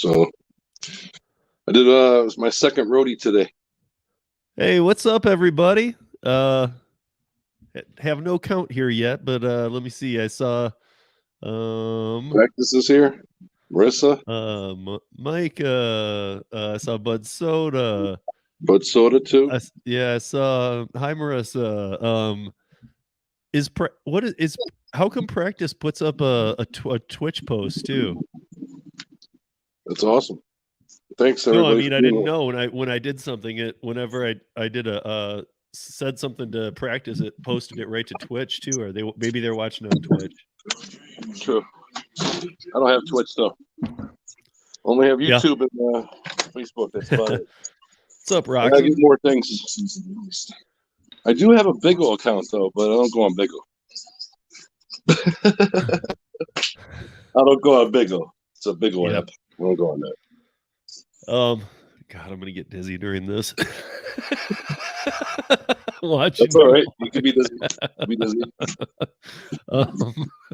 So I did it was my second roadie today. Hey, what's up, everybody? Have no count here yet, but let me see. I saw Practice is here. Marissa, Mike. I saw Bud Soda. Bud Soda too. I saw. Hi, Marissa. What is how come practice puts up a Twitch post too? That's awesome. Thanks, No, everybody. I mean I didn't know when I did something. Whenever I did a said something to practice, it posted it right to Twitch too, or maybe they're watching on Twitch. True. I don't have Twitch though. Only have YouTube and Facebook. That's about it. What's up, Rocky? I gotta get more things. I do have a Bigo account though, but I don't go on Bigo. I don't go on Bigo. It's a Bigo app. I don't go on that. God, I'm gonna get dizzy during this. Watching. That's all right. You can be dizzy.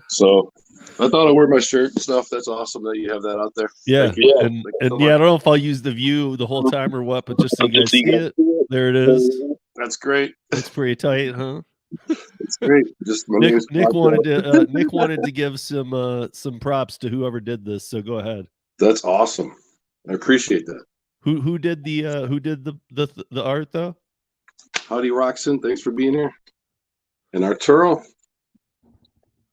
So I thought I'd wear my shirt and stuff. That's awesome that you have that out there. Yeah. And I don't know if I'll use the view the whole time or what, but just so you guys see it. There it is. That's great. It's pretty tight, huh? It's great. Just Nick wanted to give some props to whoever did this, so go ahead. That's awesome. I appreciate that. Who did the art though? Howdy Roxon, thanks for being here. And Arturo,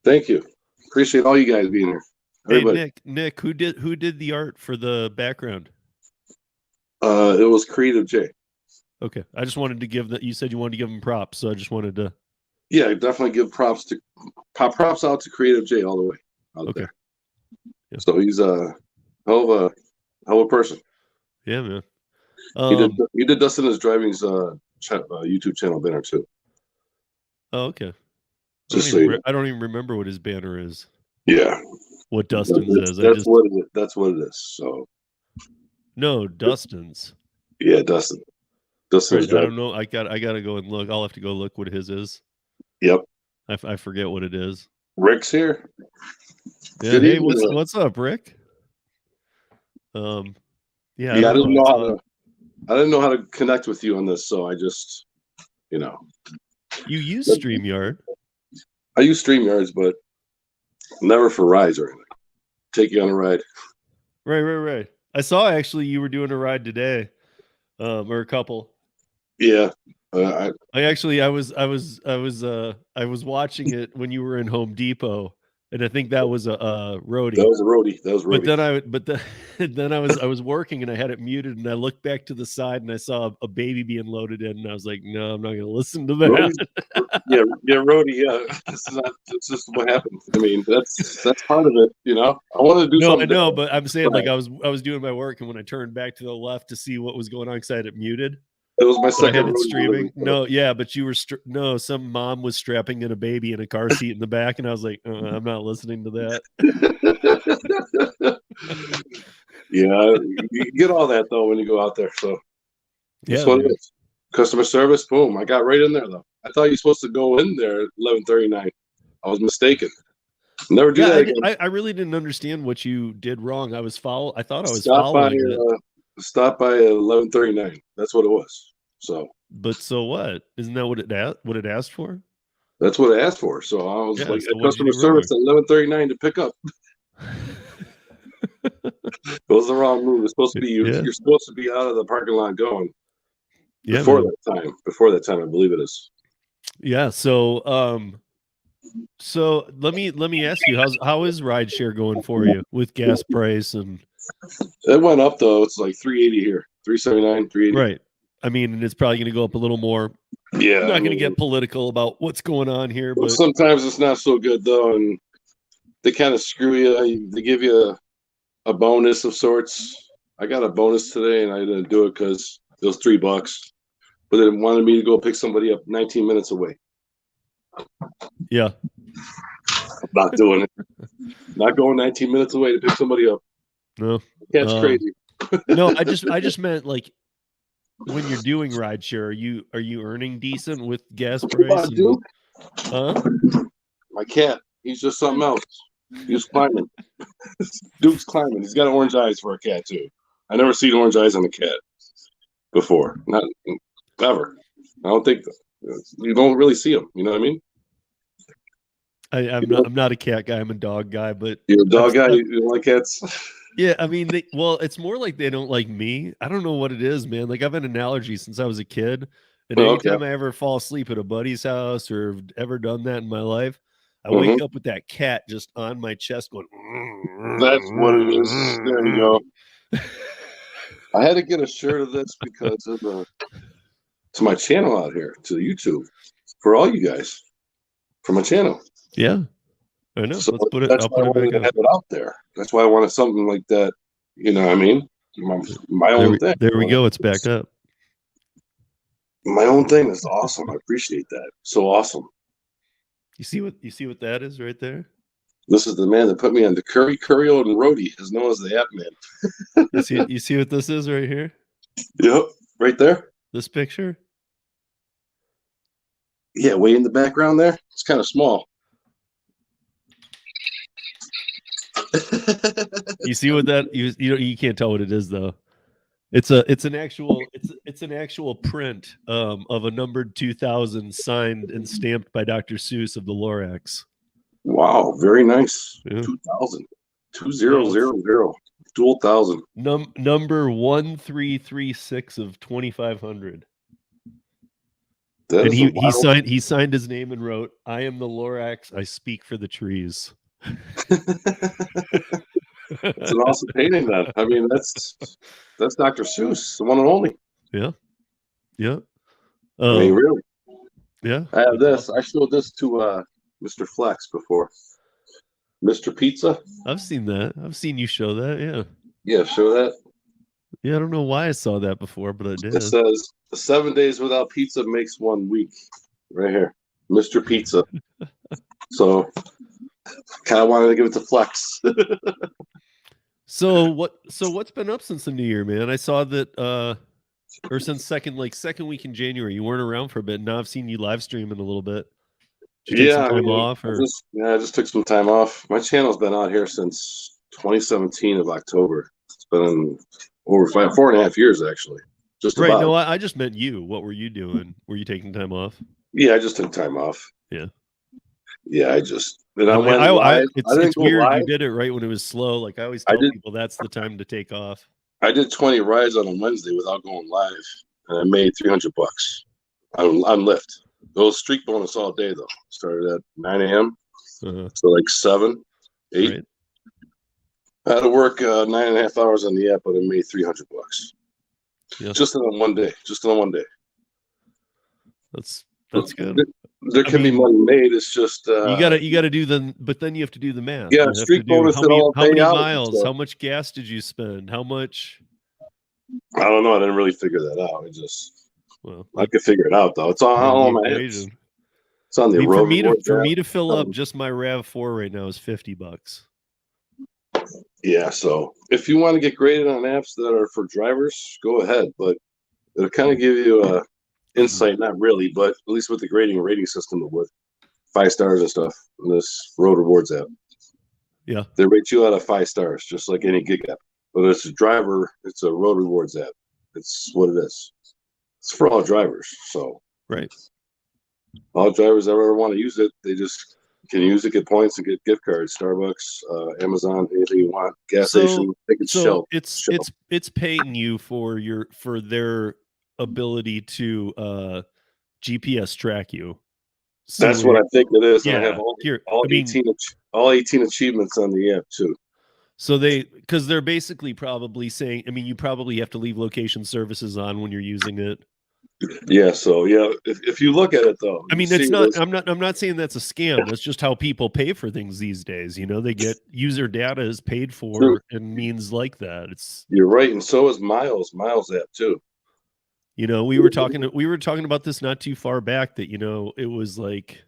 thank you. Appreciate all you guys being here. Everybody. Hey, Nick, who did the art for the background? It was Creative J. Okay, I just wanted to give that. You said you wanted to give him props, so I just wanted to. Yeah, definitely give props out to Creative J all the way out there. Yeah. So he's a hell of a person. Yeah, man. He did Dustin is Driving's YouTube channel banner too. Oh, okay. I don't even remember what his banner is. Yeah. What Dustin's is. That's what it is. So. No, Dustin's. Yeah, Dustin. Dustin's Driving. I don't know. I gotta go and look. I'll have to go look what his is. Yep. I forget what it is. Rick's here. Yeah. Hey, what's up, Rick? Yeah. I didn't know how to connect with you on this, so I just, You use StreamYard. I use StreamYards, but never for rides or anything. Take you on a ride. Right. I saw actually you were doing a ride today, or a couple. Yeah. I was watching it when you were in Home Depot, and I think that was a roadie. That was a roadie. But then I was working and I had it muted, and I looked back to the side and I saw a baby being loaded in, and I was like, no, I'm not going to listen to that. Roadie. Yeah, it's just what happened. I mean, that's part of it. I want to do something. No, I know, but I'm saying like I was doing my work, and when I turned back to the left to see what was going on, because I had it muted. It was my second. I had it streaming. No, yeah, but you were some mom was strapping in a baby in a car seat in the back, and I was like, I'm not listening to that. Yeah, you get all that though when you go out there. So that's what it is. Customer service, boom. I got right in there though. I thought you were supposed to go in there at 11:39. I was mistaken. Never do that again. I really didn't understand what you did wrong. I thought I was following it. Stop by at 11:39. That's what it was. So. But so what? Isn't that what it asked for? That's what it asked for. So I was customer service at 11:39 to pick up. It was the wrong move. It's supposed to be you're supposed to be out of the parking lot going. Before that time, I believe it is. Yeah. So let me ask you, how is rideshare going for you with gas price and? It went up though. It's like 380 here, 379, 380. Right. I mean, and it's probably going to go up a little more. Yeah. I'm not going to get political about what's going on here, but sometimes it's not so good though, and they kind of screw you. They give you a bonus of sorts. I got a bonus today, and I didn't do it because it was $3, but they wanted me to go pick somebody up 19 minutes away. Yeah. I'm not doing it. Not going 19 minutes away to pick somebody up. No. That's crazy. No, I just meant like when you're doing rideshare, are you earning decent with gas price? My cat, he's just something else. He was climbing. Duke's climbing. He's got orange eyes for a cat too. I never seen orange eyes on a cat before. Not ever. I don't think you don't really see them. You know what I mean? I'm not a cat guy. I'm a dog guy. But You're a dog guy. You don't like cats? Yeah, I mean, well, it's more like they don't like me. I don't know what it is, man. Like I've had an allergy since I was a kid, and anytime I ever fall asleep at a buddy's house or ever done that in my life, I wake up with that cat just on my chest going. That's what it is. There you go. I had to get a shirt of this because of to my channel out here, to YouTube, for all you guys, for my channel. Yeah. I know. So let's put it. That's I'll why put I wanted to have it out there. That's why I wanted something like that. You know what I mean? My own thing. There we go. It's backed up. My own thing is awesome. I appreciate that. So awesome. You see what that is right there? This is the man that put me on the Curio and Rodeo, is known as the App Man. you see what this is right here? Yep, right there. This picture. Yeah, way in the background there. It's kind of small. You see what that you can't tell what it is though. It's an actual print of a numbered 2000 signed and stamped by Dr. Seuss of the Lorax. Wow, very nice. Yeah. 2000. 2000. Dual thousand. Number 1336 of 2500. And he signed his name and wrote, "I am the Lorax. I speak for the trees." It's an awesome painting. Then I mean, that's Dr. Seuss, the one and only. Yeah. I mean, really. Yeah. I have this. I showed this to Mr. Flex before. Mr. Pizza. I've seen that. I've seen you show that. Yeah. Yeah, show that. Yeah, I don't know why I saw that before, but I did. It says 7 days without pizza makes 1 week. Right here, Mr. Pizza. So, kind of wanted to give it to Flex. So what's been up since the new year, man? I saw that or since second week in January, you weren't around for a bit. Now I've seen you live streaming a little bit. Did you take some time off? Or? I just took some time off. My channel's been out here since 2017 of October. It's been over 4.5 years, actually. Just right. About. No, I just meant you. What were you doing? Were you taking time off? Yeah, I just took time off. Yeah. Yeah, I just. And I went live. It's weird. Live. You did it right when it was slow. Like I always tell people, that's the time to take off. I did 20 rides on a Wednesday without going live, and I made $300 on Lyft. Those streak bonus all day though. Started at 9 a.m. So like 7, 8. Right. I had to work 9.5 hours on the app, but I made $300. Yeah. Just on one day. That's good. There can be money made. It's just you gotta do but then you have to do the math. Yeah, streak bonus. How many miles? How much gas did you spend? How much? I don't know. I didn't really figure that out. I could figure it out though. It's all on my head. It's on the road. For me to fill up just my RAV4 right now is $50. Yeah, so if you want to get graded on apps that are for drivers, go ahead. But it'll kind of give you insight, not really, but at least with the rating system with 5 stars and stuff in this Road Rewards app. Yeah, they rate you out of 5 stars, just like any gig app. But it's a driver, it's a Road Rewards app. It's what it is. It's for all drivers. So right, all drivers that ever want to use it, they just can use it, get points, and get gift cards. Starbucks, Amazon, anything you want, gas station. It's paying you for their ability to GPS track you. So that's what I think it is. Yeah, I have all 18 achievements on the app too. So because they're basically probably saying, I mean, you probably have to leave location services on when you're using it. Yeah. So yeah, if you look at it though, I mean, it's not. I'm not saying that's a scam. That's just how people pay for things these days. You know, they get user data is paid for and means like that. You're right, and so is Miles app too. You know, we were talking about this not too far back that, you know, it was like,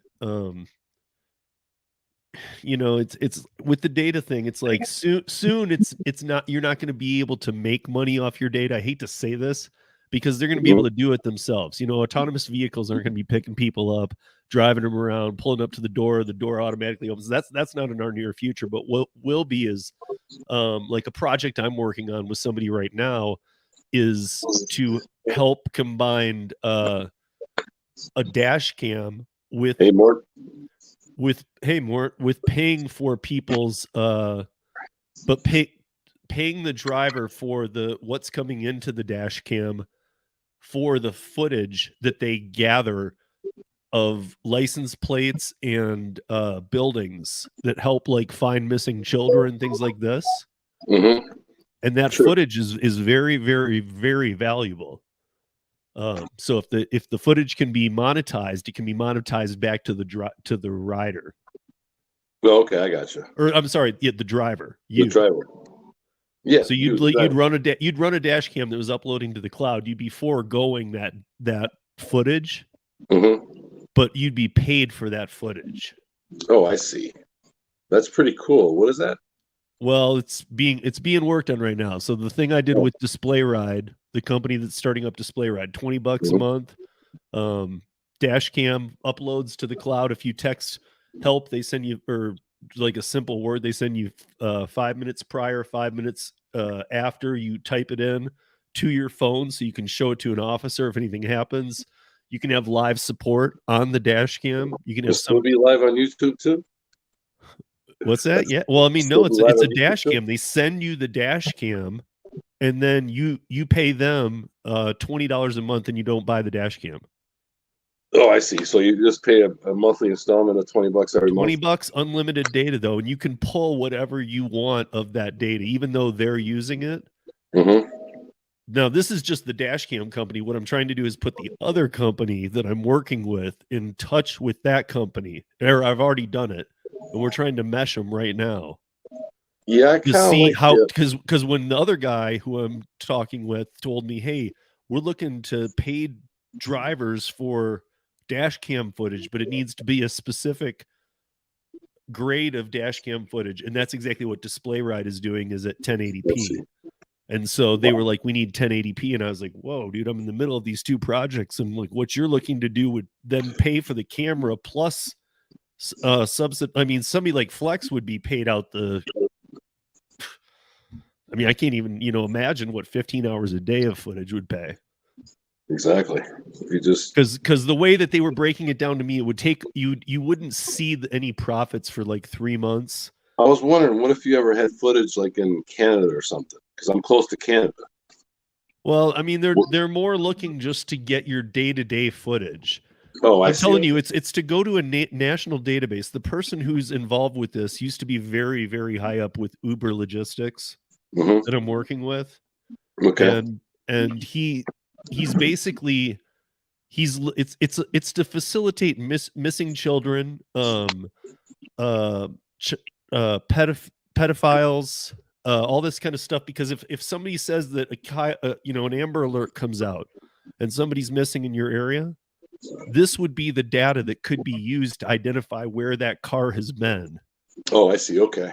you know, it's with the data thing. It's like soon it's not, you're not going to be able to make money off your data. I hate to say this. because they're going to be able to do it themselves. You know, autonomous vehicles aren't going to be picking people up, driving them around, pulling up to the door automatically opens. That's not in our near future, but what will be is like a project I'm working on with somebody right now is to help combine a dash cam with paying for people's but paying the driver for what's coming into the dash cam for the footage that they gather of license plates and buildings that help like find missing children, things like this. Mm-hmm. And that footage is very, very, very valuable. So if the footage can be monetized, it can be monetized back to the rider. Well, okay, I got you. Or I'm sorry, the driver. The driver. Yeah. So you'd run a dash cam that was uploading to the cloud. You'd be foregoing that footage, but you'd be paid for that footage. Oh, I see. That's pretty cool. What is that? Well, it's being worked on right now. So the thing I did with Display Ride, the company that's starting up Display Ride, $20 a month, dash cam uploads to the cloud. If you text help, they send you, or like a simple word, they send you 5 minutes prior, 5 minutes after you type it in to your phone, so you can show it to an officer if anything happens. You can have live support on the dash cam. You can have somebody live on YouTube too. What's that? Yeah. Well, I mean, no, it's a dash cam. They send you the dash cam, and then you pay them $20 a month, and you don't buy the dash cam. Oh, I see. So you just pay a monthly installment of $20 every month. $20 unlimited data though, and you can pull whatever you want of that data, even though they're using it. Now, this is just the dash cam company. What I'm trying to do is put the other company that I'm working with in touch with that company. Or I've already done it, and we're trying to mesh them right now. Yeah, to see how, because when the other guy who I'm talking with told me, hey, we're looking to pay drivers for dash cam footage, but it needs to be a specific grade of dash cam footage, and that's exactly what Display Ride is doing, is at 1080p. And so they were like, we need 1080p, and I was like, whoa, dude, I'm in the middle of these two projects, and like what you're looking to do would then pay for the camera plus I mean, somebody like Flex would be paid out the, I mean, I can't even, imagine what 15 hours a day of footage would pay. Exactly. If you just, because the way that they were breaking it down to me, it would take you wouldn't see any profits for like 3 months. I was wondering, what if you ever had footage like in Canada or something? Because I'm close to Canada. Well, I mean, they're more looking just to get your day-to-day footage. Oh, I'm telling you, it's to go to a national database. The person who's involved with this used to be very, very high up with Uber Logistics that I'm working with. Okay. And he's basically it's to facilitate missing children, pedophiles, all this kind of stuff. Because if somebody says that an Amber Alert comes out and somebody's missing in your area, this would be the data that could be used to identify where that car has been. Oh, I see. Okay.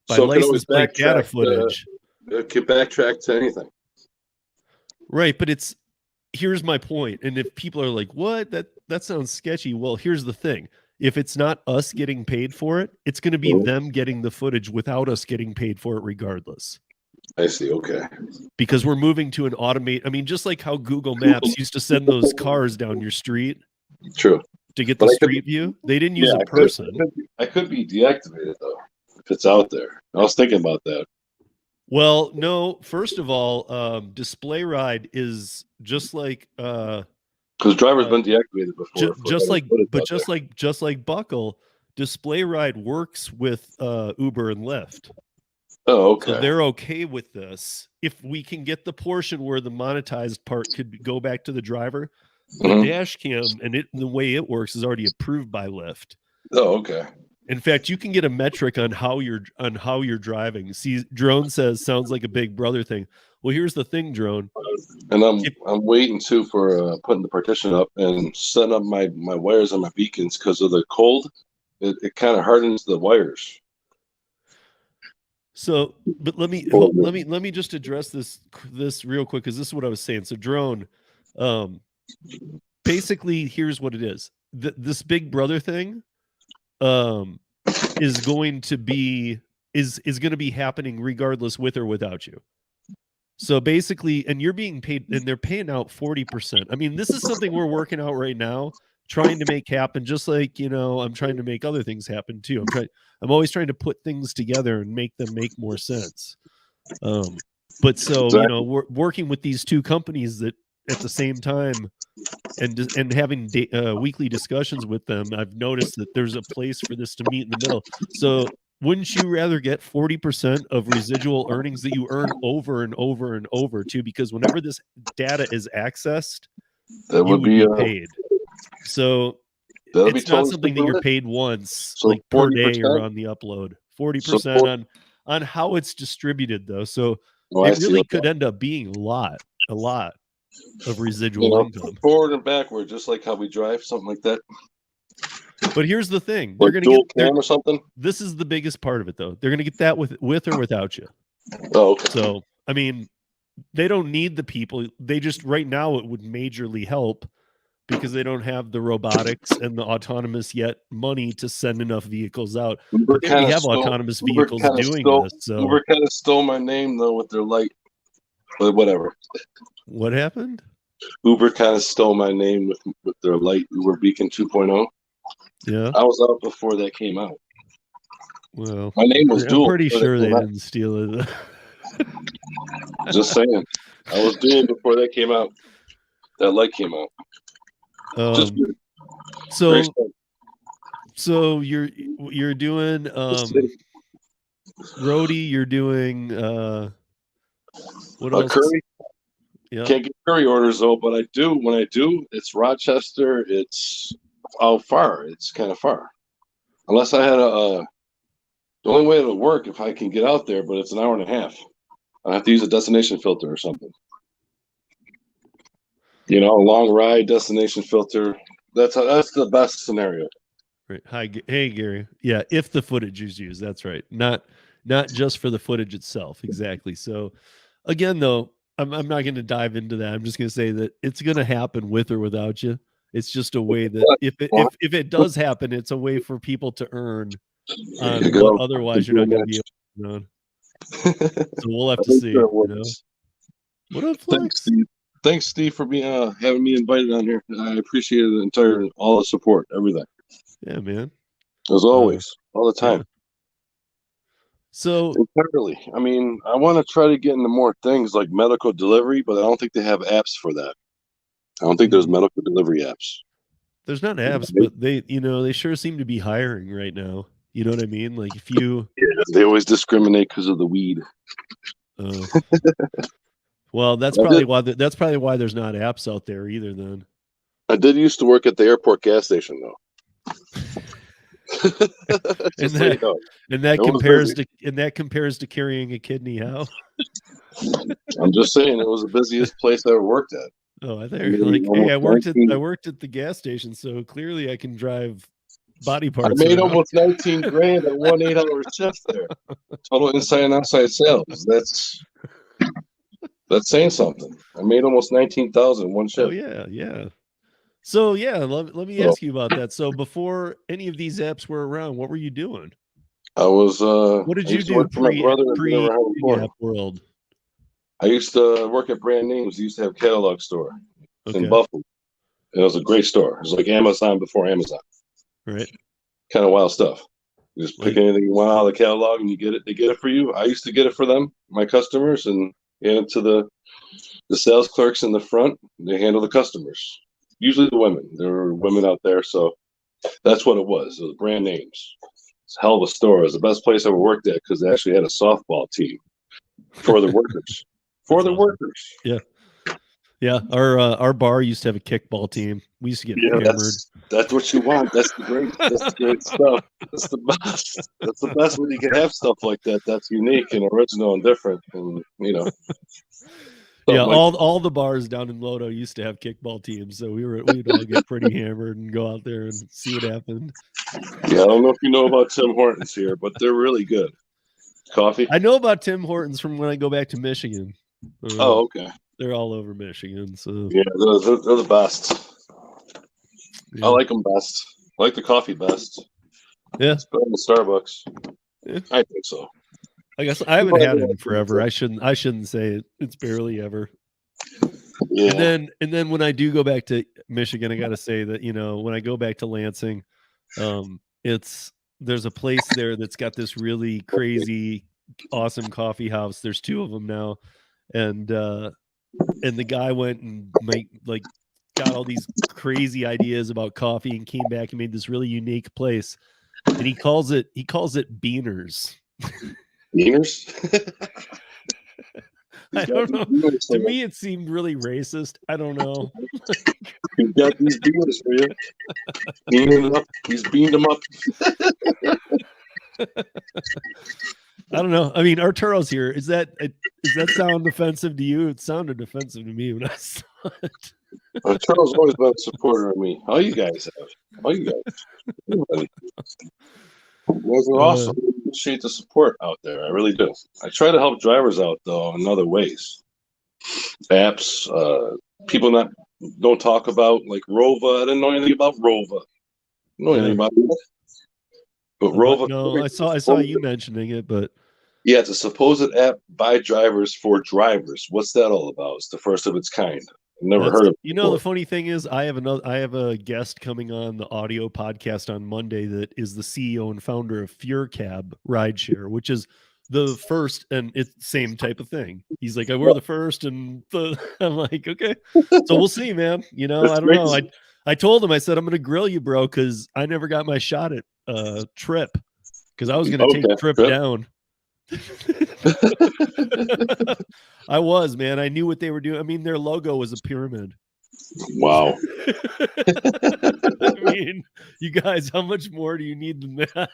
By license plate data footage. It can backtrack to anything. Right, but here's my point. And if people are like, what? That sounds sketchy. Well, here's the thing. If it's not us getting paid for it, it's going to be them getting the footage without us getting paid for it regardless. I see. Okay. Because we're moving to an I mean, just like how Google Maps used to send those cars down your street. True. To get the street view. They didn't use a person. I could be deactivated though, if it's out there. I was thinking about that. Well, no, first of all, Display Ride is just like because driver's been deactivated before. Just like Buckle, Display Ride works with Uber and Lyft. Oh, okay. So they're okay with this. If we can get the portion where the monetized part could go back to the driver, the dash cam and the way it works is already approved by Lyft. Oh, okay. In fact, you can get a metric on how you're driving. See, Drone says sounds like a Big Brother thing. Well, here's the thing, Drone. And I'm waiting too for putting the partition up and setting up my wires on my beacons because of the cold. It kind of hardens the wires. So, but let me just address this real quick, because this is what I was saying. So, drone, basically, here's what it is. This Big Brother thing, is going to be happening regardless, with or without you. So basically, and you're being paid, and they're paying out 40%. I mean, this is something we're working out right now, trying to make happen, just like, I'm trying to make other things happen too. I'm always trying to put things together and make them make more sense. But so, we're working with these two companies that at the same time, and having weekly discussions with them, I've noticed that there's a place for this to meet in the middle. So wouldn't you rather get 40% of residual earnings that you earn over and over and over too? Because whenever this data is accessed, that would be paid. So it's not something that you're paid once, so like per day or on the upload. 40% on how it's distributed, though. So it really could end up being a lot of residual income, forward and backward, just like how we drive, something like that. But here's the thing: they're going to get cam or something. This is the biggest part of it, though. They're going to get that with or without you. Oh, okay. So I mean, they don't need the people. They just, right now, it would majorly help because they don't have the robotics and the autonomous yet money to send enough vehicles out. But they already have autonomous vehicles doing this. So Uber kind of stole my name though with their light, but whatever. What happened? Uber kind of stole my name with their light Uber Beacon 2.0. Yeah, I was out before that came out. Well, my name was Dual. I'm pretty sure they didn't steal it. Just saying, I was Dual before that came out. That light came out. So you're doing roadie. You're doing what else? Curry. Yeah. Can't get curry orders though, but I do. When I do, it's Rochester. It's out far. It's kind of far. Unless I had the only way it'll work if I can get out there, but it's an hour and a half. I have to use a destination filter or something. A long ride, destination filter. That's the best scenario. Right. Hey Gary. Yeah, if the footage is used, that's right. Not just for the footage itself. Exactly. So again, though, I'm not going to dive into that. I'm just going to say that it's going to happen with or without you. It's just a way that if it does happen, it's a way for people to earn on what otherwise you're not going to be able to earn. So we'll have to see. What up, Flex? Thanks, Steve, for having me invited on here. I appreciate it all the support, everything. Yeah, man. As always, all the time. Yeah. So entirely. I mean, I want to try to get into more things like medical delivery, but I don't think they have apps for that. I don't think there's medical delivery apps. There's not apps, but they sure seem to be hiring right now. You know what I mean? Like if you, they always discriminate because of the weed. Oh, well, that's probably why there's not apps out there either. Then I did used to work at the airport gas station though. and that compares to carrying a kidney. How? I'm just saying it was the busiest place I ever worked at. Oh, I think hey, I worked at the gas station, so clearly I can drive body parts. I made almost 19 grand at 1 8-hour shift there. Total inside and outside sales. That's saying something. I made almost 19,000 one shift. Oh yeah. So yeah, let me ask you about that. So before any of these apps were around, what were you doing? I was what did you do pre app world? I used to work at Brand Names. We used to have a catalog store in Buffalo. It was a great store. It was like Amazon before Amazon. Right. Kind of wild stuff. You just pick anything you want out of the catalog and you get it. They get it for you. I used to get it for them, my customers, and hand it to the sales clerks in the front. They handle the customers. Usually the women. There were women out there, so that's what it was. It was Brand Names. It's a hell of a store. It was the best place I ever worked at because they actually had a softball team for the workers. Workers. Yeah. Our bar used to have a kickball team. We used to get hammered. That's what you want. That's the great stuff. That's the best. That's the best when you can have stuff like that. That's unique and original and different. And yeah, all the bars down in Lodo used to have kickball teams, so we'd all get pretty hammered and go out there and see what happened. Yeah, I don't know if you know about Tim Hortons here, but they're really good. Coffee? I know about Tim Hortons from when I go back to Michigan. Oh, okay. They're all over Michigan. So yeah, they're the best. Yeah. I like them best. I like the coffee best. Yeah. It's better than Starbucks. Yeah. I think so. I guess I haven't had it in forever. I shouldn't say it. It's barely ever. Yeah. And then when I do go back to Michigan, I got to say that, you know, when I go back to Lansing, there's a place there that's got this really crazy, awesome coffee house. There's 2 of them now. And the guy went and got all these crazy ideas about coffee and came back and made this really unique place. And he calls it Beaners. Beaners? I don't know. To me, it seemed really racist. I don't know. He's got these beaners for you. Beaning them up. He's beamed them up. I don't know. I mean, Arturo's here. Does that sound offensive to you? It sounded offensive to me when I saw it. Arturo's always been a supporter of me. All you guys have. All you guys. Everybody. You guys are awesome. I appreciate the support out there. I really do. I try to help drivers out though in other ways. Apps, people don't talk about like Rova. I didn't know anything about Rova. I don't know anything about it. But Rova. No, I saw you mentioning it, but yeah, it's a supposed app by drivers for drivers. What's that all about? It's the first of its kind. Never heard of it. You know, the funny thing is I have a guest coming on the audio podcast on Monday that is the CEO and founder of FureCab Rideshare, which is the first, and it's the same type of thing. He's like, we're the first, and I'm like, okay. So we'll see, man. You know, I don't know. I told him, I said, I'm gonna grill you, bro, because I never got my shot at Trip, because I was gonna take Trip down. I was, man. I knew what they were doing. I mean, their logo was a pyramid. Wow. I mean, you guys, how much more do you need than that?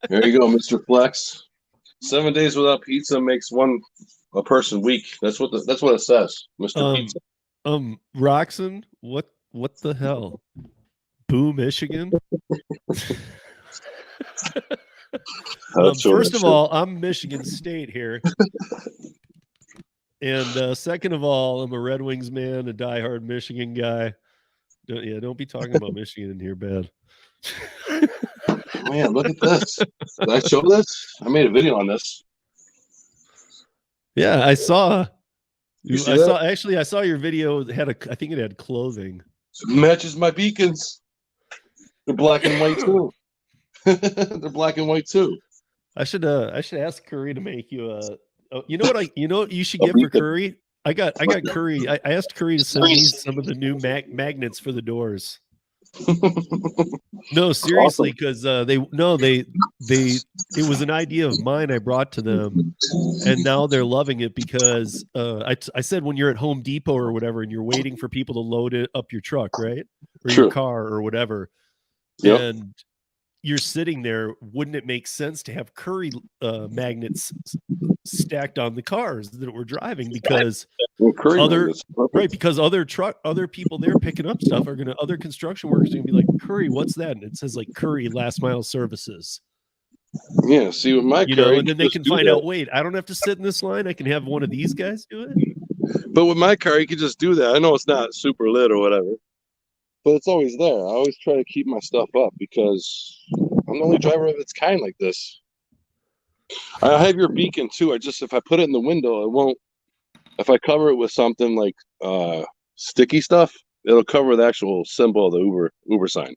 There you go, Mr. Flex. 7 days without pizza makes a person weak. That's what it says, Mr. Pizza. Roxon, what the hell? Boo, Michigan. First of all, I'm Michigan State here. And second of all, I'm a Red Wings man, a diehard Michigan guy. Don't be talking about Michigan in here bad. Man, look at this. Did I show this? I made a video on this. Yeah, I saw. I saw your video. I think it had clothing. It matches my beacons. They're black and white too. They're black and white too. I should ask Curry to make you a. You know what you should get for Curry? I got Curry. I asked Curry to send me some of the new magnets for the doors. No, seriously, because it was an idea of mine I brought to them, and now they're loving it because I said when you're at Home Depot or whatever and you're waiting for people to load it up your truck, right, or your car or whatever, and you're sitting there, wouldn't it make sense to have Curry magnets stacked on the cars that we're driving? Because other people there picking up stuff other construction workers are gonna be like, Curry, what's that? And it says like Curry Last Mile Services. Yeah, see with my car, and then they can find out, wait, I don't have to sit in this line. I can have one of these guys do it. But with my car, you can just do that. I know it's not super lit or whatever, but it's always there. I always try to keep my stuff up because I'm the only driver of its kind like this. I have your beacon too. If I put it in the window, it won't. If I cover it with something like sticky stuff, it'll cover the actual symbol of the Uber sign.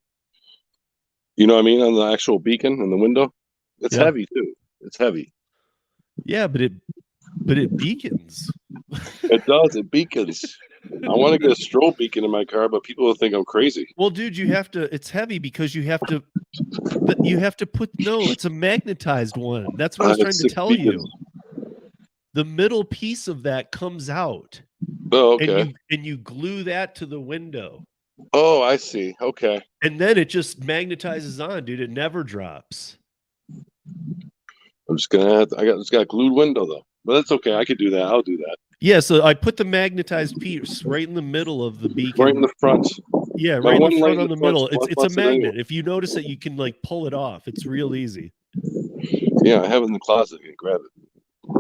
You know what I mean? On the actual beacon in the window, it's heavy too. It's heavy. Yeah, but it beacons. It does. It beacons. I want to get a strobe beacon in my car, but people will think I'm crazy. Well, dude, you have to. It's heavy because you have to put. No, it's a magnetized one. That's what I was trying to tell you. The middle piece of that comes out. Oh, okay. And you glue that to the window. Oh, I see. Okay. And then it just magnetizes on, dude. It never drops. I'm just gonna. It's got a glued window though, but that's okay. I could do that. I'll do that. Yeah, so I put the magnetized piece right in the middle of the beacon. Right in the front. Yeah, right in the front on the middle. It's a magnet. If you notice it, you can like pull it off. It's real easy. Yeah, I have it in the closet. You can grab it.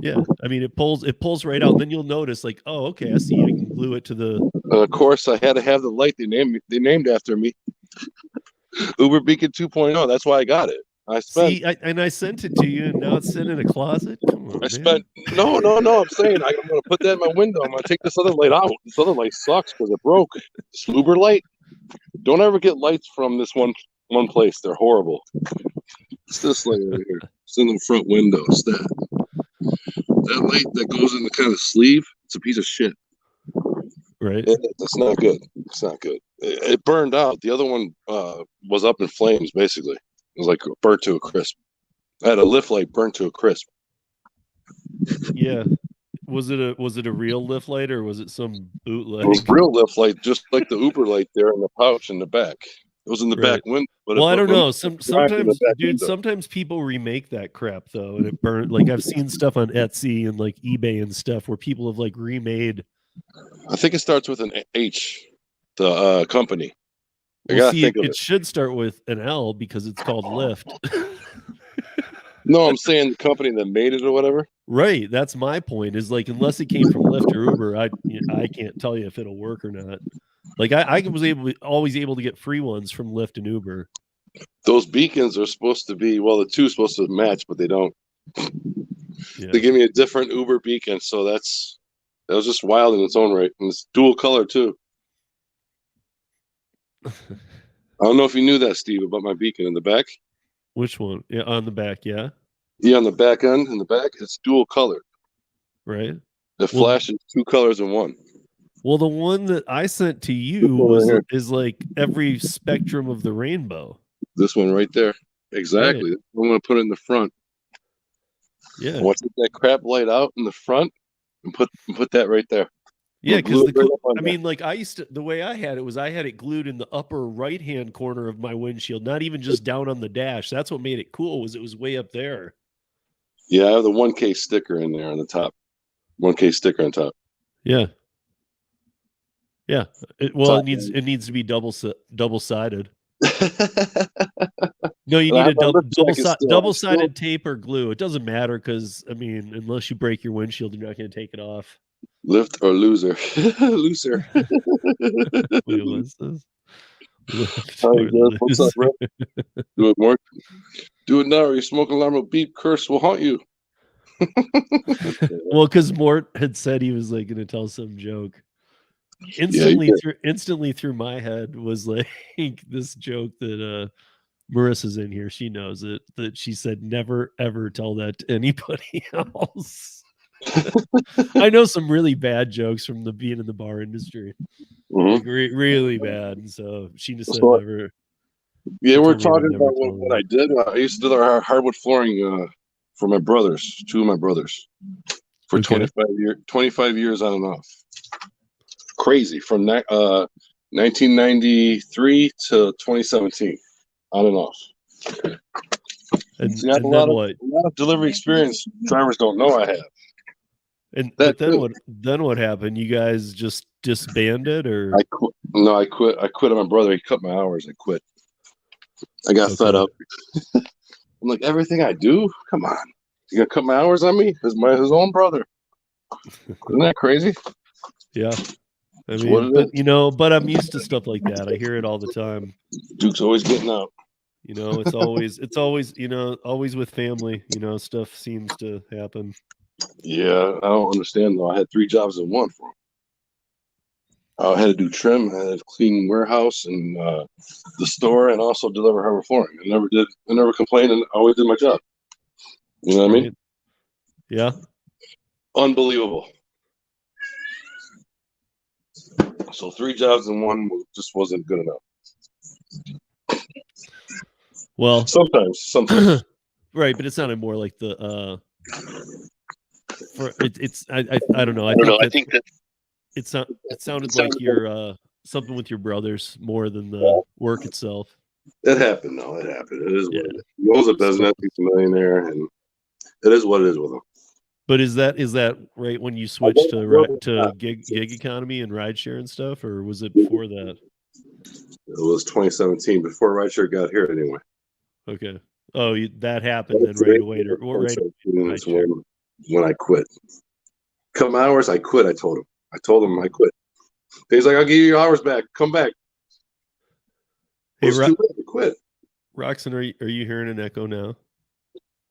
Yeah, I mean it pulls right out, and then you'll notice like, oh, okay, I see. I can glue it to the. Of course, I had to have the light they named after me. Uber Beacon 2.0. That's why I got it. I sent it to you, and now it's sitting in a closet. Come on, man. No. I'm saying I'm going to put that in my window. I'm going to take this other light out. This other light sucks because it broke. This Uber light. Don't ever get lights from this one place. They're horrible. It's this light over here. It's in the front window. It's that light that goes in the kind of sleeve. It's a piece of shit. Right. It's not good. It's not good. It burned out. The other one was up in flames, basically. It was like burnt to a crisp. I had a lift light burnt to a crisp. Yeah. Was it a real lift light or was it some bootleg? It was a real lift light, just like the Uber light there in the pouch in the back. It was in the back window. But well, I don't know. Sometimes, dude, sometimes people remake that crap though, and it burned. Like I've seen stuff on Etsy and like eBay and stuff where people have like remade. I think it starts with an H, the company. It should start with an L because it's called Lyft. No, I'm saying the company that made it or whatever. Right. That's my point. Is like unless it came from Lyft or Uber, I can't tell you if it'll work or not. Like I was always able to get free ones from Lyft and Uber. Those beacons are supposed to be the two supposed to match, but they don't. Yeah. They give me a different Uber beacon, so that was just wild in its own right, and it's dual color too. I don't know if you knew that, Steve, about my beacon in the back. Which one? Yeah, on the back, yeah. Yeah, on the back end, in the back, it's dual colored. Right. It flashes two colors in one. Well, the one that I sent to you is like every spectrum of the rainbow. This one right there. Exactly. Right. I'm going to put it in the front. Yeah. I want to take that crap light out in the front and put that right there. Yeah, because the way I had it was I had it glued in the upper right-hand corner of my windshield, not even just down on the dash. That's what made it cool, was it was way up there. Yeah, I have the 1K sticker in there on the top. 1K sticker on top. Yeah. Yeah. It needs to be double-sided. No, you need a double-sided tape or glue. It doesn't matter because, I mean, unless you break your windshield, you're not going to take it off. Lift or loser. Loser. Wait, what's this? What's up, bro? Do it, Mark. Do it now or your smoke alarm will beep. Curse will haunt you. Well, because Mort had said he was like going to tell some joke. Instantly through my head was like this joke that Marissa's in here. She knows it. That she said, never ever tell that to anybody else. I know some really bad jokes from being in the bar industry, like really bad. And so she just said never. Yeah, we're talking about what I did. I used to do the hardwood flooring for my brothers, two of my brothers, for 25 years on and off. Crazy, from 1993 to 2017, on and off. And a lot of delivery experience drivers don't know I have. But then what happened? You guys just disbanded, or? I quit. No, I quit. I quit on my brother. He cut my hours. I quit. I got fed up. I'm like, everything I do? Come on. You gonna cut my hours on me? His own brother. Isn't that crazy? Yeah. I mean, but I'm used to stuff like that. I hear it all the time. Duke's always getting out. It's always, always with family, stuff seems to happen. Yeah, I don't understand though. I had 3 jobs in one for him. I had to do trim, I had to clean warehouse and the store, and also deliver hardwood flooring. I never complained, and I always did my job. You know what I mean? Yeah. Unbelievable. So 3 jobs in one just wasn't good enough. Well, sometimes. Right, but it sounded more like the I don't know. I think that it sounded like you're something with your brothers more than the work itself. It happened, though. It happened. It is what it is. He owns a business. He's a millionaire, and it is what it is with him. But is that right when you switched to gig economy and rideshare and stuff, or was it before that? It was 2017, before rideshare got here, anyway. Okay. Oh, that happened then right away. When I quit. Couple hours, I quit. I told him I quit. He's like, I'll give you your hours back. Come back. Hey, too late to quit. Roxanne, are you hearing an echo now?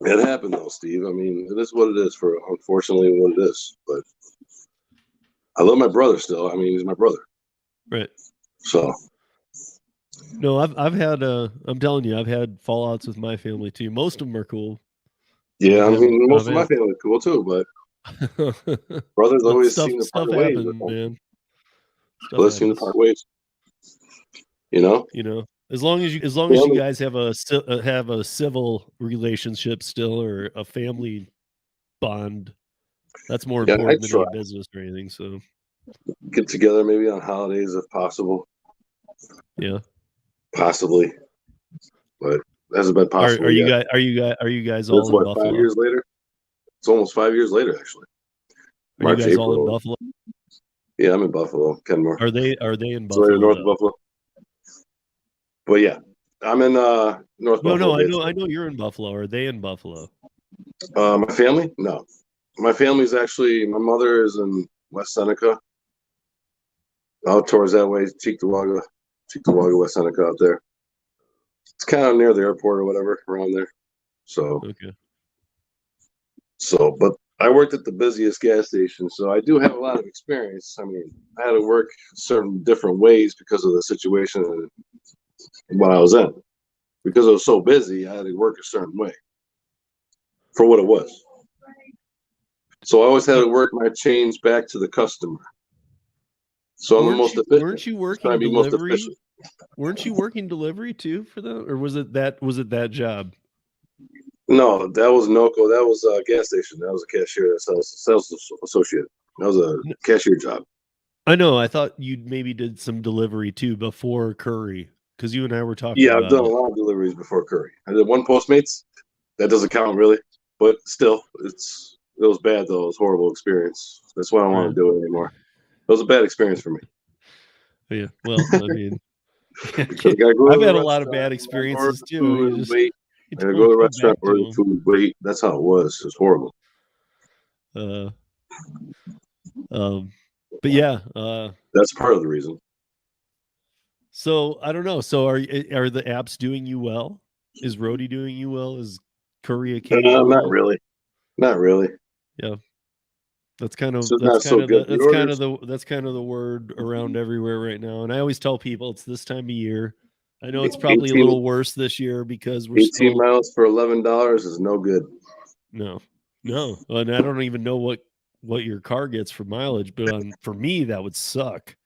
It happened though, Steve. I mean, it is what it is. For unfortunately, what it is. But I love my brother still. I mean, he's my brother. Right. So. No, I've had I'm telling you, I've had fallouts with my family too. Most of them are cool. Yeah, I mean, most of my family are cool too, but brothers always seem to part ways. Man. Brothers seem to part ways. You know, as long as you guys have a civil relationship still, or a family bond, that's more important than any business or anything. So get together maybe on holidays if possible. Yeah, possibly, but hasn't been possible. Are you guys all in Buffalo? 5 years later. It's almost 5 years later, actually. Are you guys all in Buffalo? Yeah, I'm in Buffalo, Kenmore. Are they in Buffalo? North Buffalo. But yeah, I'm in North Buffalo. No, I know you're in Buffalo. Are they in Buffalo? My family? No. My family's actually, my mother is in West Seneca. Out towards that way, Cheektowaga, West Seneca out there. It's kind of near the airport or whatever, around there. So, okay. So, but I worked at the busiest gas station, so I do have a lot of experience. I mean, I had to work certain different ways because of the situation and what I was in. Because I was so busy, I had to work a certain way for what it was. So I always had to work my change back to the customer. So I'm the most efficient. Weren't you working delivery? Weren't you working delivery too for them, or was it that job? No, that was NOCO. That was a gas station. That was a cashier. Sales associate. That was a cashier job. I know. I thought you maybe did some delivery too before Curry, because you and I were talking. Yeah, I've done a lot of deliveries before Curry. I did one Postmates. That doesn't count really, but still, it was bad though. It was a horrible experience. That's why I don't want to do it anymore. It was a bad experience for me. Yeah. Well, I mean, I've had a lot of bad experiences too. I gotta go to the restaurant, order food, wait. That's how it was. It's horrible. But yeah, that's part of the reason. So I don't know. So are the apps doing you well? Is Rodeo doing you well? Is Curry occasionally? Not really. Not really. Yeah. That's kind of the word around everywhere right now. And I always tell people it's this time of year. I know it's probably a little worse this year because we're 18 miles for $11 is no good. No, and I don't even know what your car gets for mileage, but for me that would suck.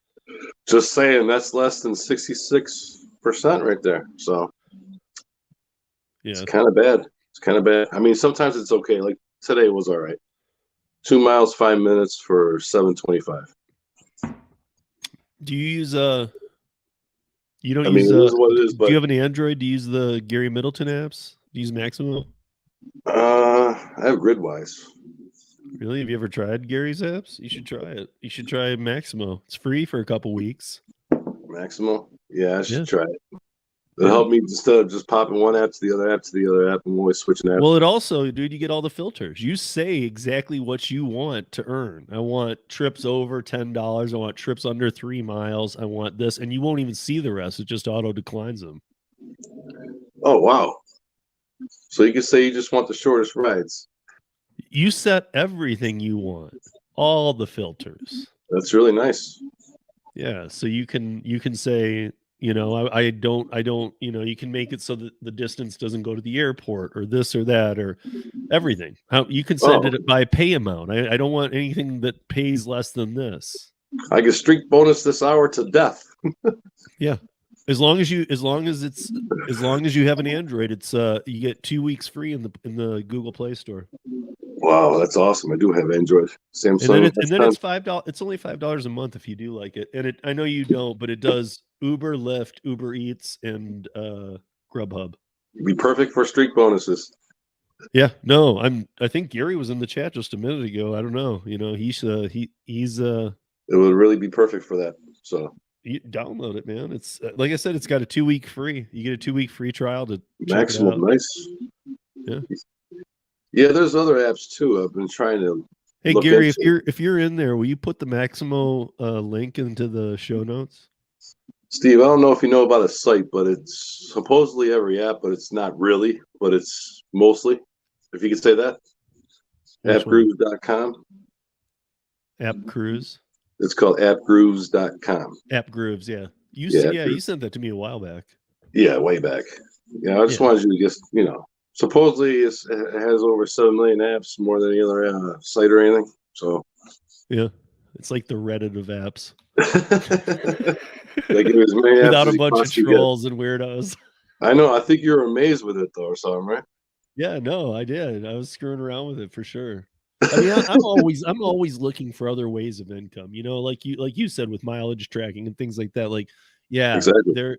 Just saying, that's less than 66% right there. So yeah, it's kind of bad. I mean, sometimes it's okay. Like today was all right. 2 miles, 5 minutes for $7.25. Do you use You don't use. It is what it is. Do you have an Android? Do you use the Gary Middleton apps? Do you use Maximo? I have Gridwise. Really? Have you ever tried Gary's apps? You should try it. You should try Maximo. It's free for a couple weeks. Maximo? Yeah, I should try it. It helped me instead of just popping one app to the other app to the other app. I'm always switching apps. Well, it also, dude, you get all the filters. You say exactly what you want to earn. I want trips over $10. I want trips under 3 miles. I want this. And you won't even see the rest. It just auto declines them. Oh, wow. So you can say you just want the shortest rides. You set everything you want. All the filters. That's really nice. Yeah. So you can say, I don't, you can make it so that the distance doesn't go to the airport or this or that or everything. You can set it by pay amount. I don't want anything that pays less than this. I get streak bonus this hour to death. Yeah. As long as you have an Android, it's you get 2 weeks free in the Google Play Store. Wow, that's awesome. I do have Android. Samsung. And then it's $5. It's only $5 a month if you do like it. And I know you don't, but it does Uber, Lyft, Uber Eats, and Grubhub. It'd be perfect for streak bonuses. Yeah, no, I think Gary was in the chat just a minute ago. I don't know. He's it would really be perfect for that. So you download it, man. It's like I said, it's got a 2 week free. You get a 2 week free trial to Maximum. check it out. Nice. Yeah. Yeah, there's other apps too. I've been trying to. Hey Gary, if you're in there, will you put the Maximo link into the show notes? Steve, I don't know if you know about a site, but it's supposedly every app, but it's not really, but it's mostly, if you could say that. Appgrooves.com. App Cruise. It's called appgrooves.com. App Grooves, yeah. You sent that to me a while back. Yeah, way back. Yeah, I just wanted you to just, supposedly it has over 7 million apps, more than any other site or anything. So yeah, it's like the Reddit of apps. Like it was many without a bunch of trolls and weirdos. I know. I think you're amazed with it though, or something, right? Yeah, no, I did. I was screwing around with it for sure. I mean, I'm always looking for other ways of income. Like you said with mileage tracking and things like that. Like, yeah, exactly.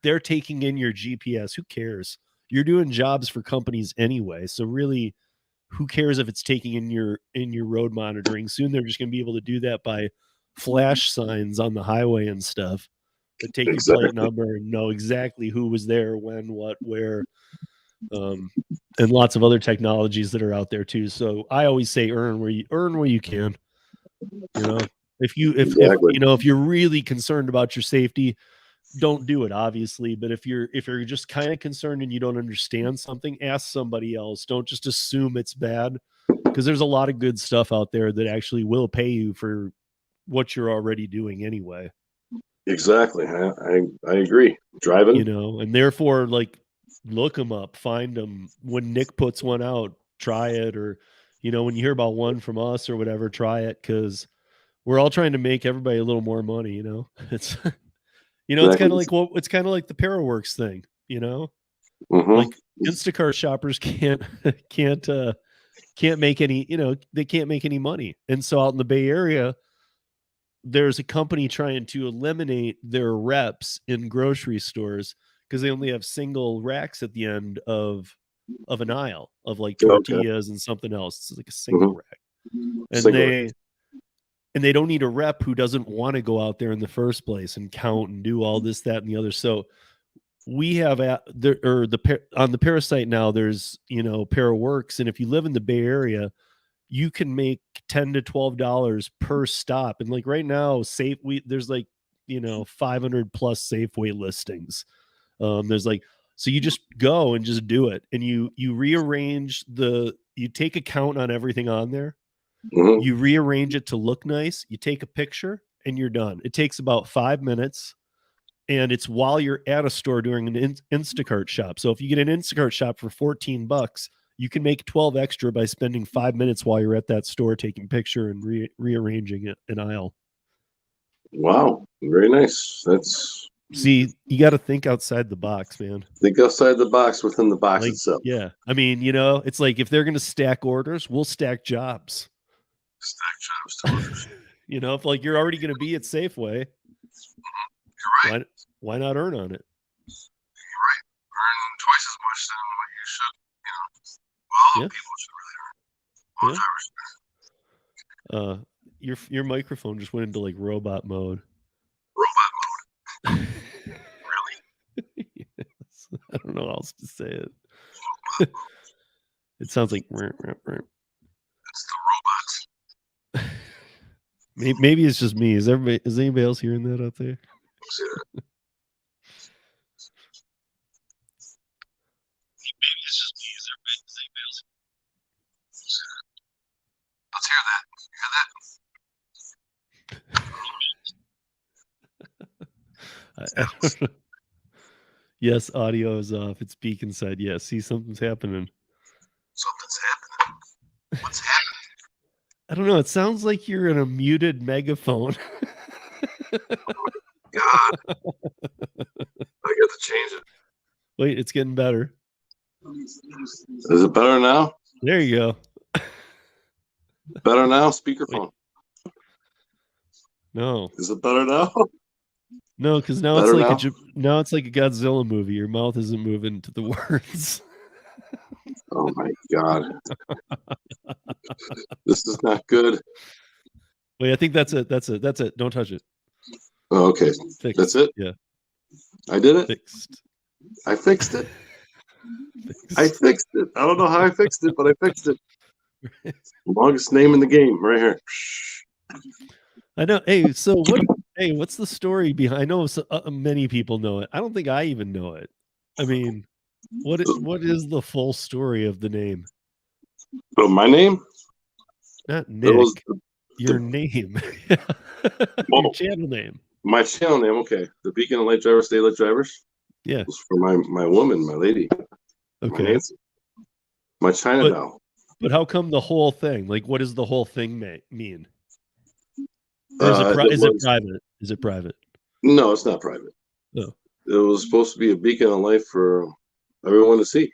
They're taking in your GPS. Who cares? You're doing jobs for companies anyway. So really, who cares if it's taking in your road monitoring? Soon they're just going to be able to do that by flash signs on the highway and stuff that take your plate number and know exactly who was there, when, what, where. And lots of other technologies that are out there too. So I always say earn where you can. If you're really concerned about your safety, don't do it, obviously. But if you're just kind of concerned and you don't understand something, ask somebody else. Don't just assume it's bad, because there's a lot of good stuff out there that actually will pay you for what you're already doing anyway. Exactly. I agree. Driving, and therefore, like, look them up, find them. When Nick puts one out, try it. Or, when you hear about one from us or whatever, try it, because we're all trying to make everybody a little more money. It's, it's kind of like it's kind of like the Paraworks thing. Mm-hmm. Like Instacart shoppers can't make any. They can't make any money, and so out in the Bay Area, there's a company trying to eliminate their reps in grocery stores because they only have single racks at the end of an aisle of like tortillas and something else. It's like a single rack. And they don't need a rep who doesn't want to go out there in the first place and count and do all this, that, and the other. So we have on the Parasite now, there's, Paraworks. And if you live in the Bay Area, you can make $10 to $12 per stop. And like right now, there's like, 500 plus Safeway listings. There's like, so you just go and just do it. And you rearrange you take a count on everything on there. Mm-hmm. You rearrange it to look nice. You take a picture and you're done. It takes about 5 minutes. And it's while you're at a store doing an Instacart shop. So if you get an Instacart shop for $14, you can make 12 extra by spending 5 minutes while you're at that store taking a picture and rearranging an aisle. Wow. Very nice. See, you got to think outside the box, man. Think outside the box within the box itself. Yeah. I mean, it's like if they're going to stack orders, we'll stack jobs. Stack jobs. If like you're already going to be at Safeway, you're right. Why not earn on it? You're right. Earn twice as much than what you should. Well, people should really earn. Your microphone just went into like robot mode. Robot mode. Really? Yes. I don't know how else to say it. It sounds like. It's the robots. Maybe it's just me. Is anybody else hearing that out there? Maybe it's just me. Is anybody else? Let's hear that. Yes, audio is off. It's beacon side. Yeah, see, something's happening. Something's happening. What's happening? I don't know. It sounds like you're in a muted megaphone. God. I got to change it. Wait, it's getting better. Is it better now? There you go. Better now? Speakerphone. Wait. No. Is it better now? No, because now it's like a Godzilla movie. Your mouth isn't moving to the words. Oh my God. This is not good. Wait, I think that's it. That's it. Don't touch it. Oh, okay. Fixed. That's it? Yeah. I did it? Fixed. I fixed it? I fixed it. I don't know how I fixed it, but I fixed it. Longest name in the game, right here. I know. Hey, so what? Hey, what's the story behind? I know many people know it. I don't think I even know it. I mean, what is the full story of the name? Oh, my name? Not Nick. Your name. Your channel name. My channel name, okay. The Beacon of Light Drivers, Stay Light Drivers. Yeah. It's for my woman, my lady. Okay. My Nancy. My China doll. But how come the whole thing? Like, what does the whole thing mean? Or is it private? Is it private? No, it's not private. No. It was supposed to be a beacon of light for everyone to see.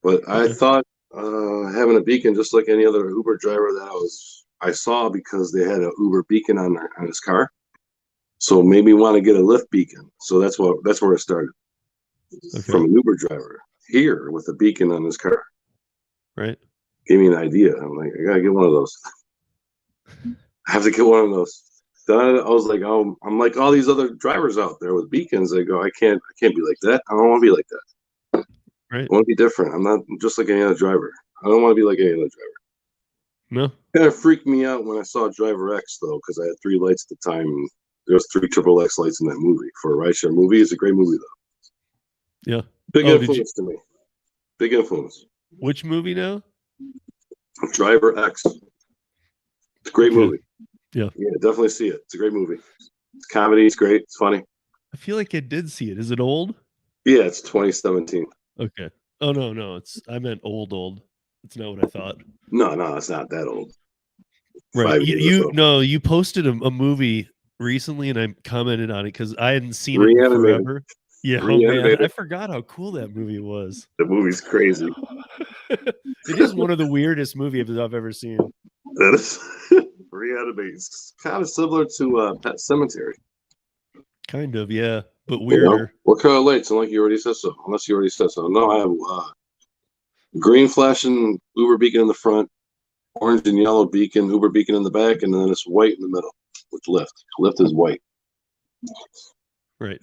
But I thought having a beacon just like any other Uber driver that I saw because they had an Uber beacon on his car. So made me want to get a Lyft beacon. So that's where it started. From an Uber driver here with a beacon on his car. Right. Gave me an idea. I'm like, I gotta get one of those. I have to get one of those. Then I was like, oh, I'm like all these other drivers out there with beacons. They go, I can't be like that. I don't want to be like that. Right. I want to be different. I'm not just like any other driver. I don't want to be like any other driver. No. Kind of freaked me out when I saw Driver X though, because I had 3 lights at the time. And there was 3 XXX lights in that movie. For a Rideshare movie, it's a great movie though. Yeah. Big influence to me. Big influence. Which movie now? Driver X. It's a great movie. Yeah. Yeah, definitely see it. It's a great movie. It's comedy. It's great. It's funny. I feel like I did see it. Is it old? Yeah, it's 2017. Okay. Oh no. I meant old. It's not what I thought. No, it's not that old. Right. You posted a movie recently, and I commented on it because I hadn't seen it in forever. Yeah, oh man, I forgot how cool that movie was. The movie's crazy. It is one of the weirdest movies I've ever seen. That is reanimated. It's kind of similar to Pet Sematary. Kind of, yeah, but weirder. You know? What color lights? Unless you already said so. No, I have green flashing Uber beacon in the front, orange and yellow beacon, Uber beacon in the back, and then it's white in the middle with Lyft. Lyft is white. Right.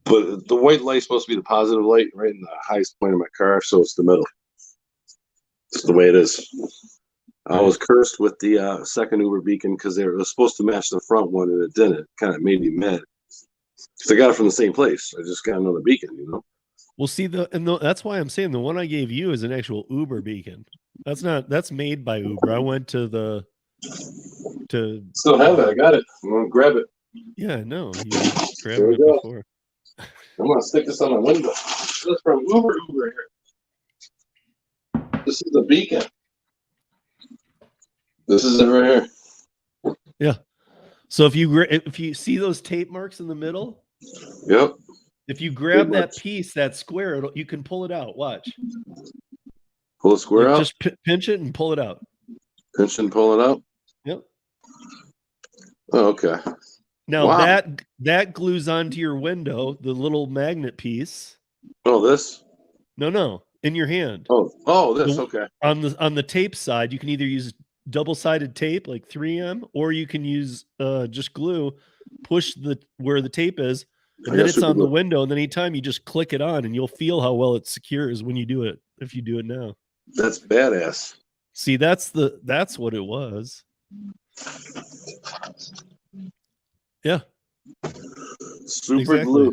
But the white light's supposed to be the positive light right in the highest point of my car, so it's the middle. It's the way it is. I was cursed with the second Uber beacon because it was supposed to match the front one, and it didn't. It kind of made me mad. Because I got it from the same place. I just got another beacon, you know? Well, see, that's why I'm saying the one I gave you is an actual Uber beacon. That's made by Uber. I went to still have it. I got it. I'm going to grab it. Yeah, I know. You grabbed it before. I'm going to stick this on my window. This is from Uber here. This is the beacon. This is it right here. Yeah. So if you see those tape marks in the middle, yep. If you grab that piece, that square, you can pull it out. Watch. Pull the square out? Just pinch it and pull it out. Pinch and pull it out? Yep. Oh, okay. Now that glues onto your window, the little magnet piece. Oh, this? No, in your hand. Oh, this, okay. On the tape side, you can either use double-sided tape like 3M, or you can use just glue, push where the tape is, and then it's on the window, and then anytime you just click it on, and you'll feel how well it secures when you do it, if you do it now. That's badass. See, that's what it was. Yeah. Super glue,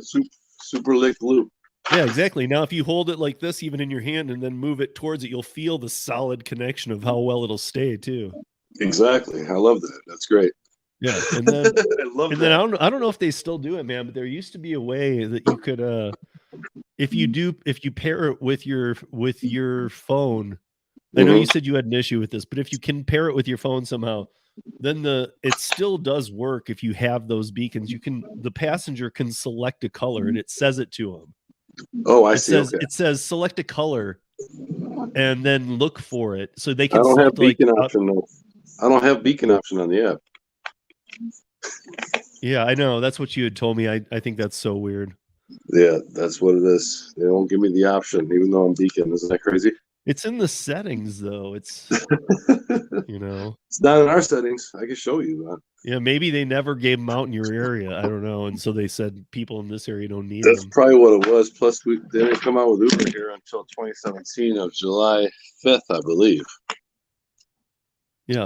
super lick glue. Yeah, exactly. Now, if you hold it like this, even in your hand, and then move it towards it, you'll feel the solid connection of how well it'll stay too. Exactly. I love that. That's great. Yeah, and then I don't know if they still do it, man, but there used to be a way that you could, if you pair it with your phone. I know you said you had an issue with this, but if you can pair it with your phone somehow, then it still does work. If you have those beacons, the passenger can select a color, and it says it to them. Oh, I see. It says select a color, and then look for it, so they can. I don't have beacon option though. I don't have beacon option on the app. Yeah, I know. That's what you had told me. I think that's so weird. Yeah, that's what it is. They don't give me the option, even though I'm beacon. Isn't that crazy? It's in the settings though. It's you know. It's not in our settings. I can show you, man. Yeah, maybe they never gave them out in your area. I don't know. And so they said people in this area don't need That's them. probably what it was. Plus, they didn't come out with Uber here until 2017 of July 5th, I believe. Yeah.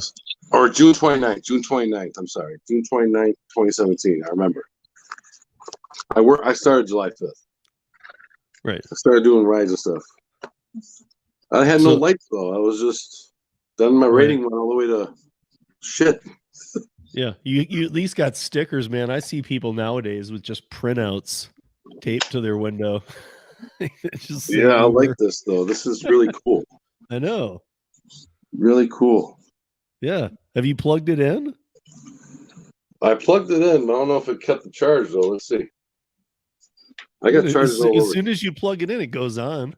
Or June 29th. June 29th. I'm sorry. June 29th, 2017. I remember. I started July 5th. Right. I started doing rides and stuff. I had no lights, though. I was just done my rating went all the way to shit. Yeah, you at least got stickers, man. I see people nowadays with just printouts taped to their window. Yeah, I like this though. This is really cool. I know. Really cool. Yeah. Have you plugged it in? I plugged it in, but I don't know if it kept the charge though. Let's see. I got charges all over. As soon as you plug it in, it goes on.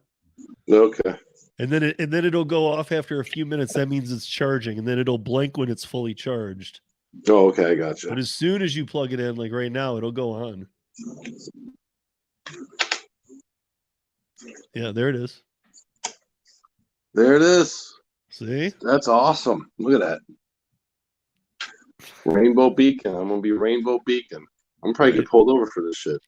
Okay. And then it'll go off after a few minutes. That means it's charging, and then it'll blink when it's fully charged. Oh, okay, I gotcha. But as soon as you plug it in, like right now, it'll go on. Yeah, there it is. There it is. See? That's awesome. Look at that. Rainbow beacon. I'm gonna be rainbow beacon. I'm probably get pulled over for this shit.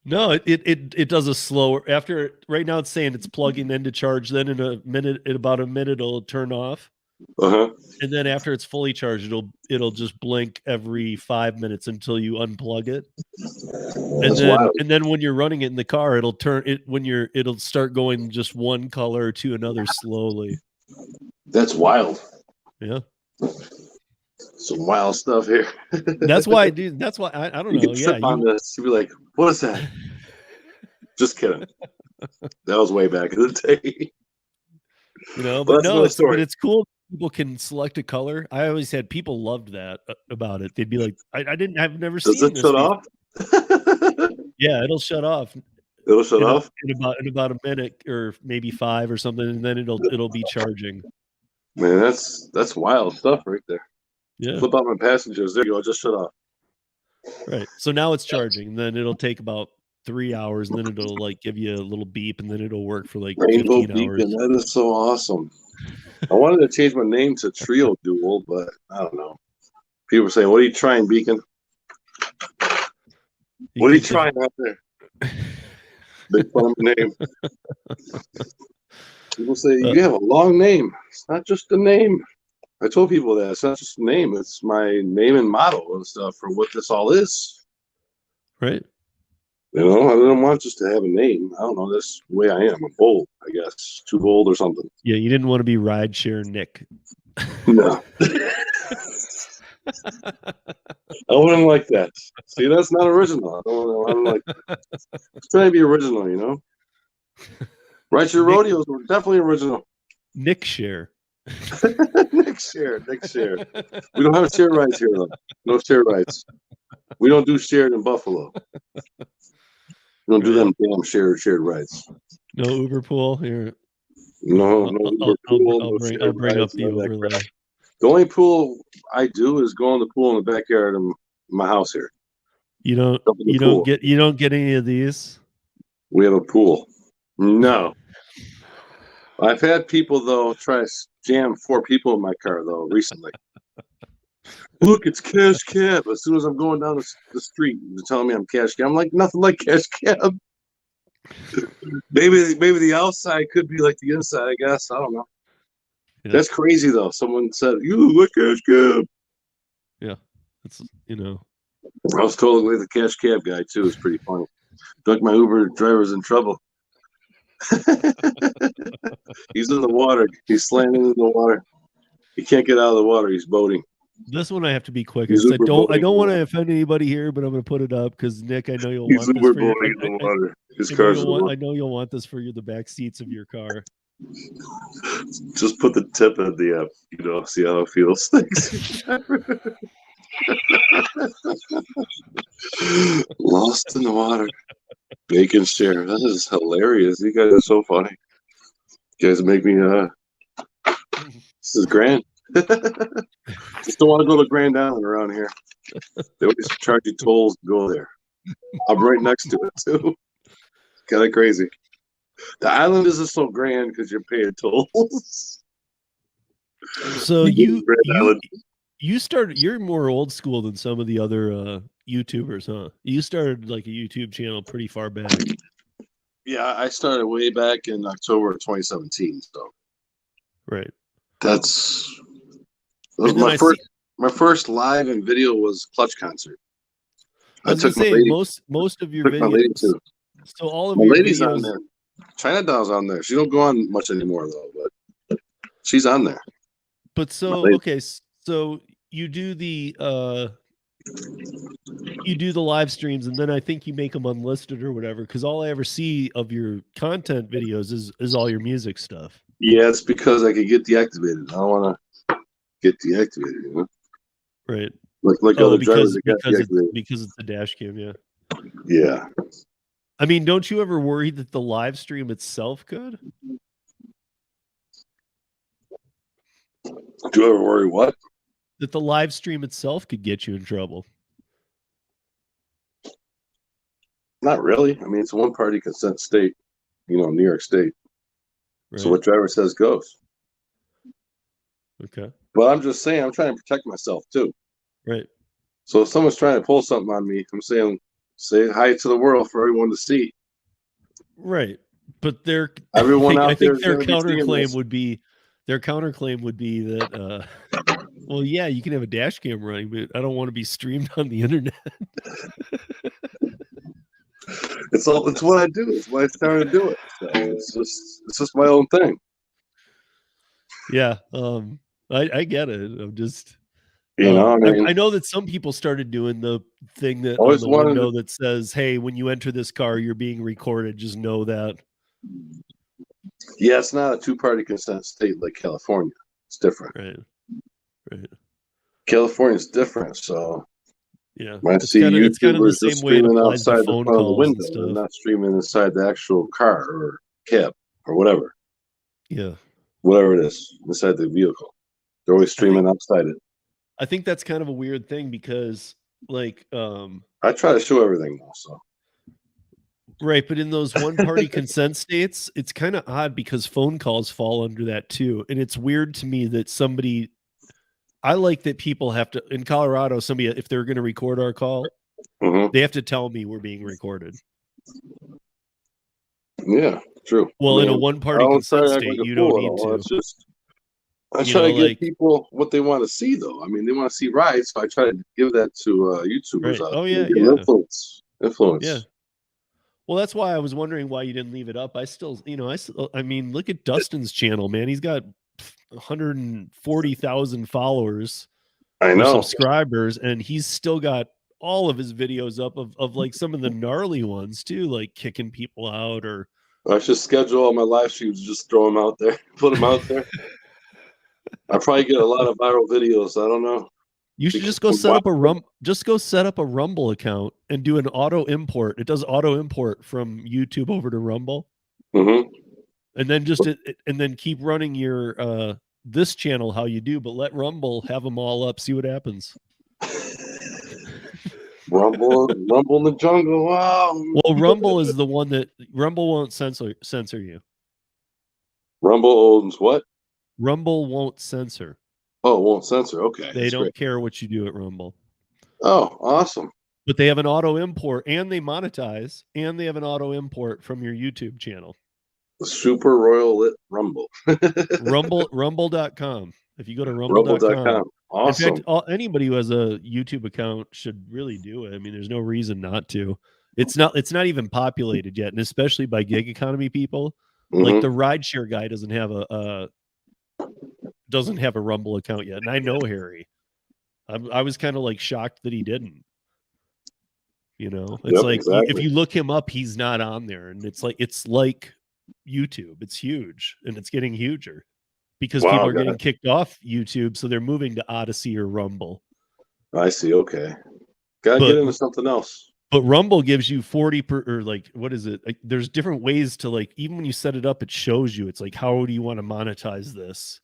No, it does a slower after. Right now, it's saying it's plugging in to charge. Then in about a minute, it'll turn off. And then after it's fully charged, it'll just blink every 5 minutes until you unplug it. And then when you're running it in the car, it'll start going just one color to another slowly. That's wild. Yeah. Some wild stuff here. That's why I do. That's why I don't know. Yeah, on this. You'd be like, "What is that?" Just kidding. That was way back in the day. You know, but no, it's cool. People can select a color. I always had people loved that about it. They'd be like, I've never seen this. Does it shut off? Yeah, it'll shut off. It'll shut off in about a minute or maybe 5 or something, and then it'll be charging. Man, that's wild stuff right there. Yeah. Flip out my passengers. There you go. Just shut off. Right. So now it's charging. And then it'll take about 3 hours, and then it'll like give you a little beep, and then it'll work for like Rainbow 15 hours. Beacon. That is so awesome. I wanted to change my name to Trio Duel, but I don't know. People are saying, "What are you trying, Beacon? What are you trying out there?" Big fun of my name. People say, "You have a long name. It's not just a name." I told people that it's not just a name; it's my name and motto and stuff for what this all is. Right. You know, I didn't want just to have a name. I don't know. That's the way I am. I'm bold, I guess. Too bold or something. Yeah, you didn't want to be Rideshare Nick. No. I wouldn't like that. See, that's not original. I don't like that. It's trying to be original, you know? Rideshare Rodeos were definitely original. Nick Share. Nick Share. We don't have share rides here, though. No share rides. We don't do shared in Buffalo. We don't do them damn shared rides. No Uber pool here. No Uber pool. I'll bring up the overlay. The only pool I do is go in the pool in the backyard of my house here. You don't get any of these? We have a pool. No. I've had people though try to jam 4 people in my car though recently. Look, it's cash cab. As soon as I'm going down the street, they're telling me I'm cash cab. I'm like, nothing like cash cab. maybe the outside could be like the inside, I guess. I don't know. Yeah. That's crazy though. Someone said, "You look cash cab." Yeah, it's I was told the cash cab guy too. It's pretty funny. Like my Uber driver's in trouble. He's in the water. He's slamming in the water. He can't get out of the water. He's boating. This one I have to be quick. I don't want to offend anybody here, but I'm going to put it up because Nick, I know you'll want this for your, His car's I know you'll want this for the back seats of your car. Just put the tip in the app, see how it feels. Thanks. Lost in the water. Bacon share. That is hilarious. You guys are so funny. You guys make me this is grand. Just don't want to go to Grand Island around here. They always charge you tolls to go there. I'm right next to it too. Kind of crazy. The island isn't so grand because you're paying tolls. So you started. You're more old school than some of the other YouTubers, huh? You started like a YouTube channel pretty far back. Yeah, I started way back in October of 2017. So right. That was my first live and video was Clutch concert. I was gonna say most of your videos. So all of my your lady's videos on there. China Doll's on there. She don't go on much anymore though, but she's on there. But so okay, so you do the live streams, and then I think you make them unlisted or whatever. Because all I ever see of your content videos is all your music stuff. Yeah, it's because I could get deactivated. I don't want to get deactivated, you know? Right. Like other drivers that because it's a dash cam, yeah. Yeah. I mean, don't you ever worry that the live stream itself could? Do you ever worry what? That the live stream itself could get you in trouble. Not really. I mean, it's a one-party consent state, New York State. Right. So what driver says goes. Okay. But I'm just saying, I'm trying to protect myself too. Right. So if someone's trying to pull something on me, I'm saying, say hi to the world for everyone to see. Right. But I think their counterclaim would be that well, yeah, you can have a dash cam running, but I don't want to be streamed on the internet. It's what I do. It's why I started to do it. So it's just my own thing. Yeah. I get it. I'm just I know that some people started doing the thing that on the window that says, "Hey, when you enter this car, you're being recorded. Just know that." Yeah, it's not a two-party consent state like California. It's different. Right. California's different, so yeah. I see YouTubers kind of the same way streaming outside the front of the window. They're not streaming inside the actual car or cab or whatever. Yeah. Whatever it is, inside the vehicle. They're always streaming outside it. I think that's kind of a weird thing because, like, I try to show everything also. Right, but in those one-party consent states, it's kind of odd because phone calls fall under that too, and it's weird to me that somebody. I like that people have to in Colorado. Somebody, if they're going to record our call, they have to tell me we're being recorded. Yeah, true. Well, in a one-party consent state, you don't need to. It's just I try to give people what they want to see, though. I mean, they want to see rides, so I try to give that to YouTubers. Right. Oh yeah, influence. Yeah. Well, that's why I was wondering why you didn't leave it up. I mean, look at Dustin's channel, man. He's got 140,000 followers. I know. Subscribers, and he's still got all of his videos up of like some of the gnarly ones too, like kicking people out or. I should schedule all my live streams, just throw them out there, put them out there. I probably get a lot of viral videos. I don't know. You should just go set up a Rumble account and do an auto import. It does auto import from YouTube over to Rumble. Mm-hmm. And then keep running your this channel how you do, but let Rumble have them all up. See what happens. Rumble in the jungle. Wow. Well, Rumble is the one that Rumble won't censor you. Rumble owns what? Rumble won't censor. Oh, it won't censor. Okay. They don't care what you do at Rumble. Oh, awesome. But they have an auto import and they monetize and they have an auto import from your YouTube channel. The Super Royal Lit Rumble. Rumble.com. If you go to rumble.com. Awesome. In fact, anybody who has a YouTube account should really do it. I mean, there's no reason not to. It's not even populated yet, and especially by gig economy people. Mm-hmm. Like the Rideshare guy doesn't have a Rumble account yet, and I know Harry. I was kind of like shocked that he didn't. It's exactly. If you look him up, he's not on there, and it's like YouTube. It's huge, and it's getting huger because people are getting kicked off YouTube, so they're moving to Odyssey or Rumble. I see. Okay, gotta get into something else. But Rumble gives you 40 or like, what is it? Like, there's different ways to like, even when you set it up, it shows you. It's like, how do you want to monetize this?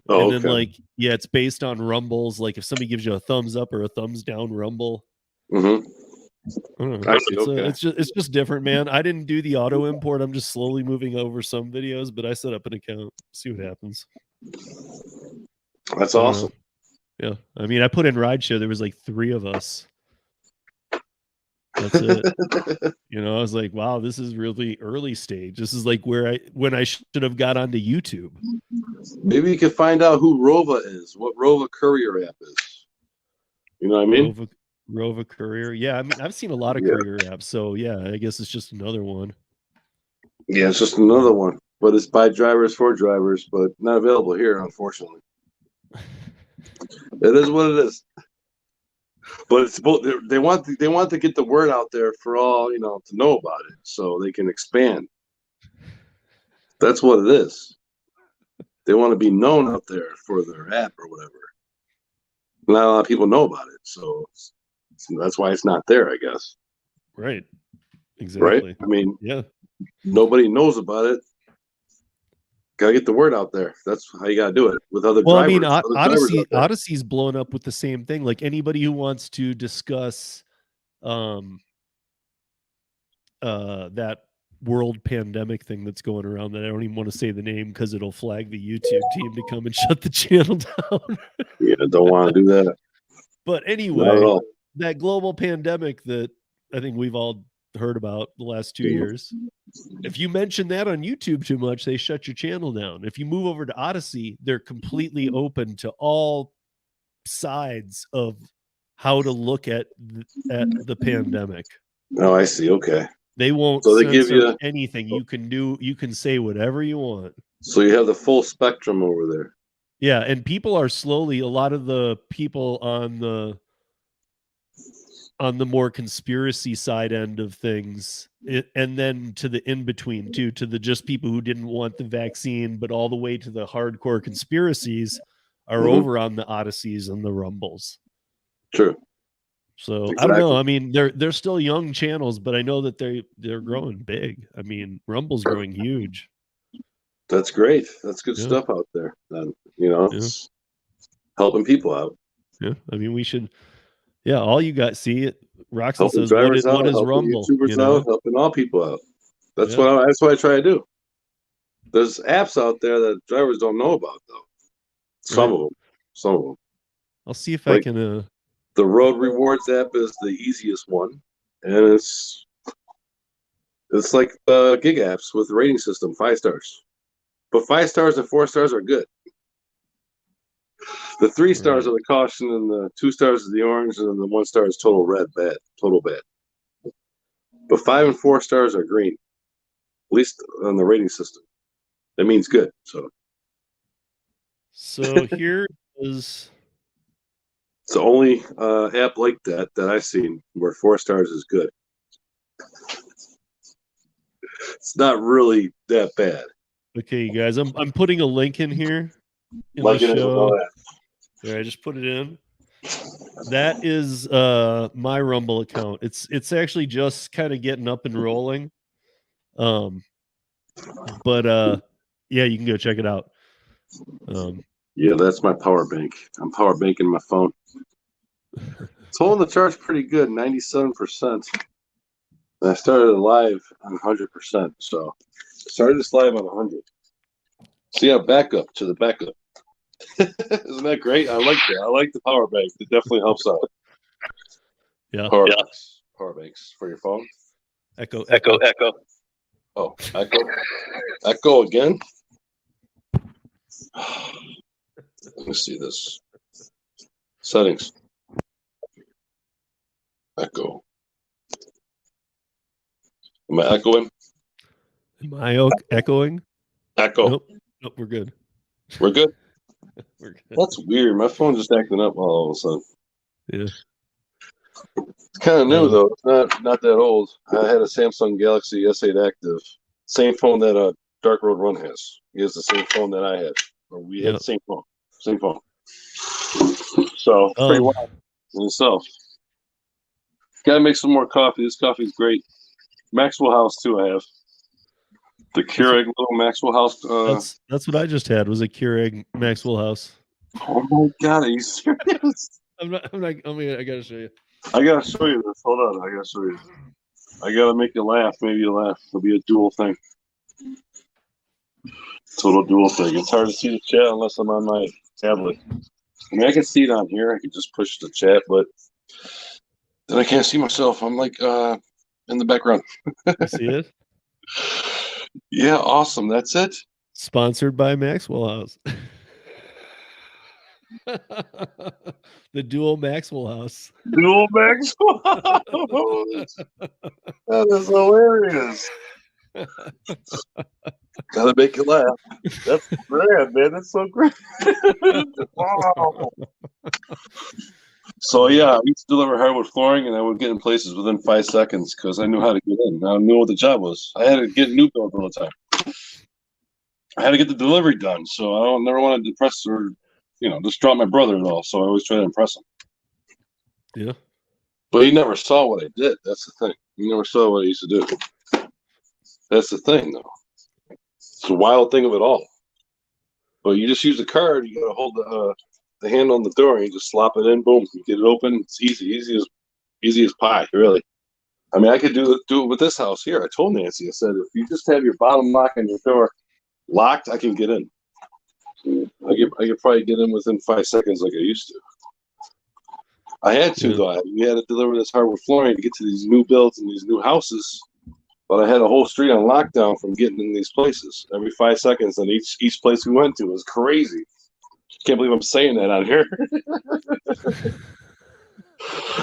Oh, and then it's based on Rumbles. Like if somebody gives you a thumbs up or a thumbs down Rumble, I don't know. It's just different, man. I didn't do the auto import. I'm just slowly moving over some videos, but I set up an account. See what happens. That's awesome. Yeah. I mean, I put in Rideshare. There was like 3 of us. That's it. I was like, wow, this is really early stage. This is like when I should have got onto YouTube. Maybe you can find out who Rova is, what Rova Courier app is. You know what I mean? Rova Courier. Yeah, I mean, I've seen a lot of courier apps, so yeah, I guess it's just another one. Yeah, it's just another one, but it's by drivers for drivers, but not available here, unfortunately. It is what it is. But it's they want to get the word out there for all to know about it, so they can expand. That's what it is. They want to be known out there for their app or whatever. Not a lot of people know about it, so that's why it's not there, I guess. Right. Exactly. Right? I mean, yeah. Nobody knows about it. Gotta get the word out there. That's how you gotta do it with other drivers. I mean, Odyssey's blown up with the same thing. Like anybody who wants to discuss that world pandemic thing that's going around that I don't even want to say the name because it'll flag the YouTube team to come and shut the channel down. Yeah, don't want to do that. But anyway, that global pandemic that I think we've all heard about the last 2 years. If you mention that on YouTube too much, they shut your channel down. If you move over to Odyssey, they're completely open to all sides of how to look at the pandemic. Oh, I see. Okay. They won't censor anything. You can say whatever you want. So you have the full spectrum over there. Yeah, and people are slowly, a lot of the people on the more conspiracy side end of things, and then to the in-between too, to the just people who didn't want the vaccine, but all the way to the hardcore conspiracies are over on the Odysseys and the Rumbles. True. So exactly. I don't know. I mean, they're still young channels, but I know that they're growing big. I mean, Rumble's growing huge. That's great. That's good stuff out there. It's helping people out. Yeah. I mean, we should. Yeah, all you got. See it. Roxanne says, "What is Rumble?" YouTubers out, helping all people out. That's what I try to do. There's apps out there that drivers don't know about, though. Some of them. I'll see if I can. The Road Rewards app is the easiest one, and it's like gig apps with rating system, 5 stars. But 5 stars and 4 stars are good. The 3 stars are the caution, and the 2 stars is the orange, and then the 1 star is total bad. But 5 and 4 stars are green, at least on the rating system. That means good. So here is. It's the only app like that I've seen where 4 stars is good. It's not really that bad. Okay, you guys, I'm putting a link in here. Like it show. There, I just put it in. That is my Rumble account. It's actually just kind of getting up and rolling. But yeah, you can go check it out. Yeah, that's my power bank. I'm power banking my phone. It's holding the charge pretty good, 97%. And I started live on 100%. So I started this live on 100. So yeah, backup to the backup. Isn't that great? I like that. I like the power bank. It definitely helps out. Yeah. Power banks for your phone. Echo. Oh, echo again. Let me see this. Settings. Echo. Am I echoing? Am I echoing? Echo. Nope, we're good. We're good? We're good. That's weird. My phone's just acting up all of a sudden. Yeah. It's kind of new, though. It's not that old. I had a Samsung Galaxy S8 Active. Same phone that Dark Road Run has. He has the same phone that I had. Or we had the same phone. Same phone. So, pretty wild in itself. Gotta make some more coffee. This coffee's great. Maxwell House, too, I have. The Keurig little Maxwell House. That's what I just had, was a Keurig Maxwell House. Oh, my God. Are you serious? I gotta show you. I gotta show you this. Hold on, I gotta show you. I gotta make you laugh. Maybe you laugh. It'll be a dual thing. Total dual thing. It's hard to see the chat unless I'm on my tablet. I mean, I can see it on here. I can just push the chat, but then I can't see myself. I'm like in the background. You see it? Yeah, awesome. That's it. Sponsored by Maxwell House. The dual Maxwell House. Dual Maxwell House. That is hilarious. Gotta make you laugh. That's grand, man. That's so great. Wow. So yeah, I used to deliver hardwood flooring, and I would get in places within 5 seconds because I knew how to get in. I knew what the job was. I had to get new builds all the time. I had to get the delivery done, so I never wanted to depress or, distraught my brother at all. So I always try to impress him. Yeah, but he never saw what I did. That's the thing. He never saw what I used to do. That's the thing, though. It's the wild thing of it all. But you just use the card. You gotta hold the hand on the door, and you just slop it in. Boom, you get it open. It's easy as pie, really. I mean, I could do it with this house here. I told Nancy, I said, if you just have your bottom lock on your door locked, I can get in. I could probably get in within 5 seconds, like I used to. I had to though. We had to deliver this hardwood flooring to get to these new builds and these new houses. But I had a whole street on lockdown from getting in these places every 5 seconds, and each place we went to was crazy. Can't believe I'm saying that on here.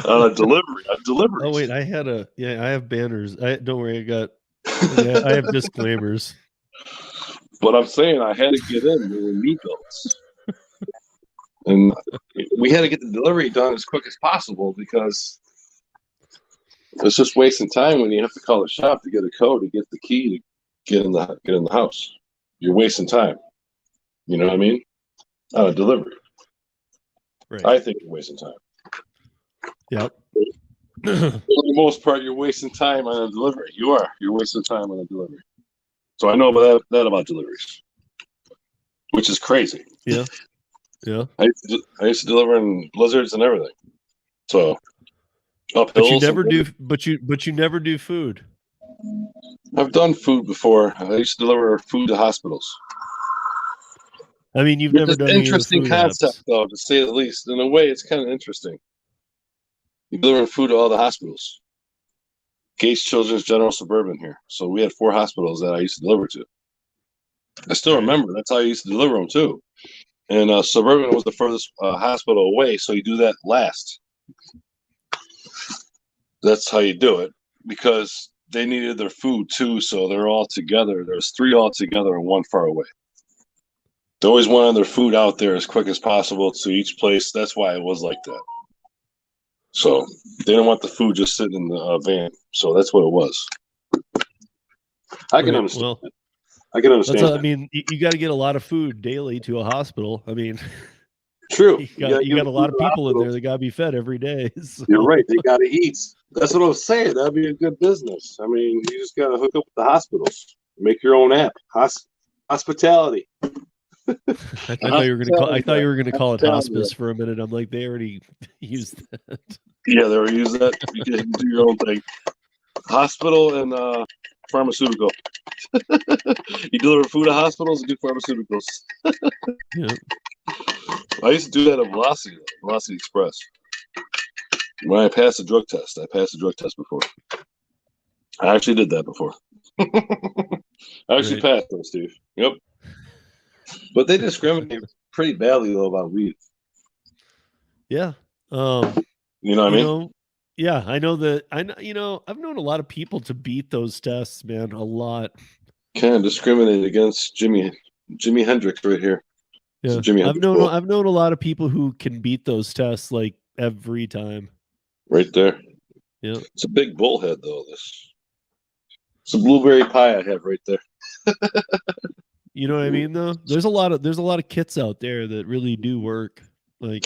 On a delivery. Oh wait, I have banners. Don't worry, I have disclaimers. But I'm saying I had to get in. There were new builds, and we had to get the delivery done as quick as possible because it's just wasting time when you have to call the shop to get a code to get the key to get in the house. You're wasting time. You know what I mean? On a delivery. Right. I think you're wasting time. Yep. For the most part, you're wasting time on a delivery. You're wasting time on a delivery. So I know about that about deliveries, which is crazy. Yeah. Yeah. I used to deliver in blizzards and everything. So up but you never do. But you never do food. I've done food before. I used to deliver food to hospitals. I mean, you've never done interesting concept, though, to say the least. In a way, it's kind of interesting. You're delivering food to all the hospitals. Gates Children's General Suburban here. So we had 4 hospitals that I used to deliver to. I still remember. That's how I used to deliver them, too. And Suburban was the furthest hospital away, so you do that last. That's how you do it, because they needed their food, too, so they're all together. There's 3 all together and 1 far away. They always wanted their food out there as quick as possible to each place. That's why it was like that. So they didn't want the food just sitting in the van. So that's what it was. I can understand. Well, I can understand. I mean, you got to get a lot of food daily to a hospital. I mean, true. You got a lot of people in there that got to be fed every day. So. You're right. They got to eat. That's what I was saying. That'd be a good business. I mean, you just got to hook up with the hospitals. Make your own app. Hospitality. I thought you were going to call it hospice for a minute. I'm like, they already used that. Yeah, they already used that. You can do your own thing. Hospital and pharmaceutical. You deliver food to hospitals and do pharmaceuticals. Yeah. I used to do that at Velocity Express. When I passed the drug test. I passed the drug test before. I actually did that before. I actually passed them, Steve. Yep. But they discriminate pretty badly, though, about weed. Yeah. You know what I mean? Yeah, I know that. I've known a lot of people to beat those tests, man. A lot. Kind of discriminate against Jimi Hendrix right here. Yeah, I've known a lot of people who can beat those tests like every time. Right there. Yeah. It's a big bullhead, though. It's a blueberry pie I have right there. You know what I mean, though? There's a lot of kits out there that really do work, like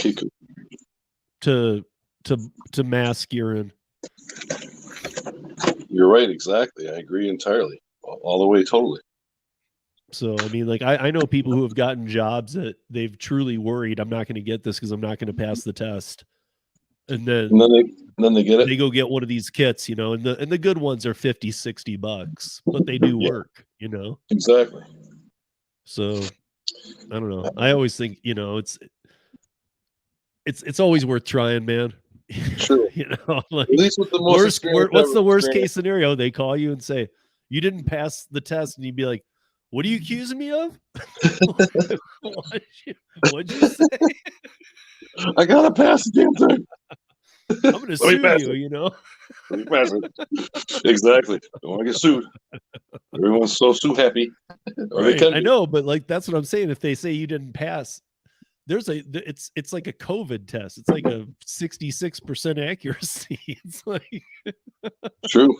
to mask urine. You're right, exactly. I agree entirely, all the way, totally. So I mean, like I know people who have gotten jobs that they've truly worried I'm not going to get this because I'm not going to pass the test, And then they get it. They go get one of these kits, and the good ones are $50-$60, but they do work, Exactly. So I don't know. I always think, it's always worth trying, man. True. Like, at least with the most what's the worst case scenario? They call you and say, you didn't pass the test, and you'd be like, what are you accusing me of? What'd you say? I gotta pass the damn thing. I'm gonna sue you, Let me pass it. Exactly. I don't want to get sued. Everyone's so happy. Right. I know, but like that's what I'm saying. If they say you didn't pass, it's like a COVID test. It's like a 66% accuracy. It's like true.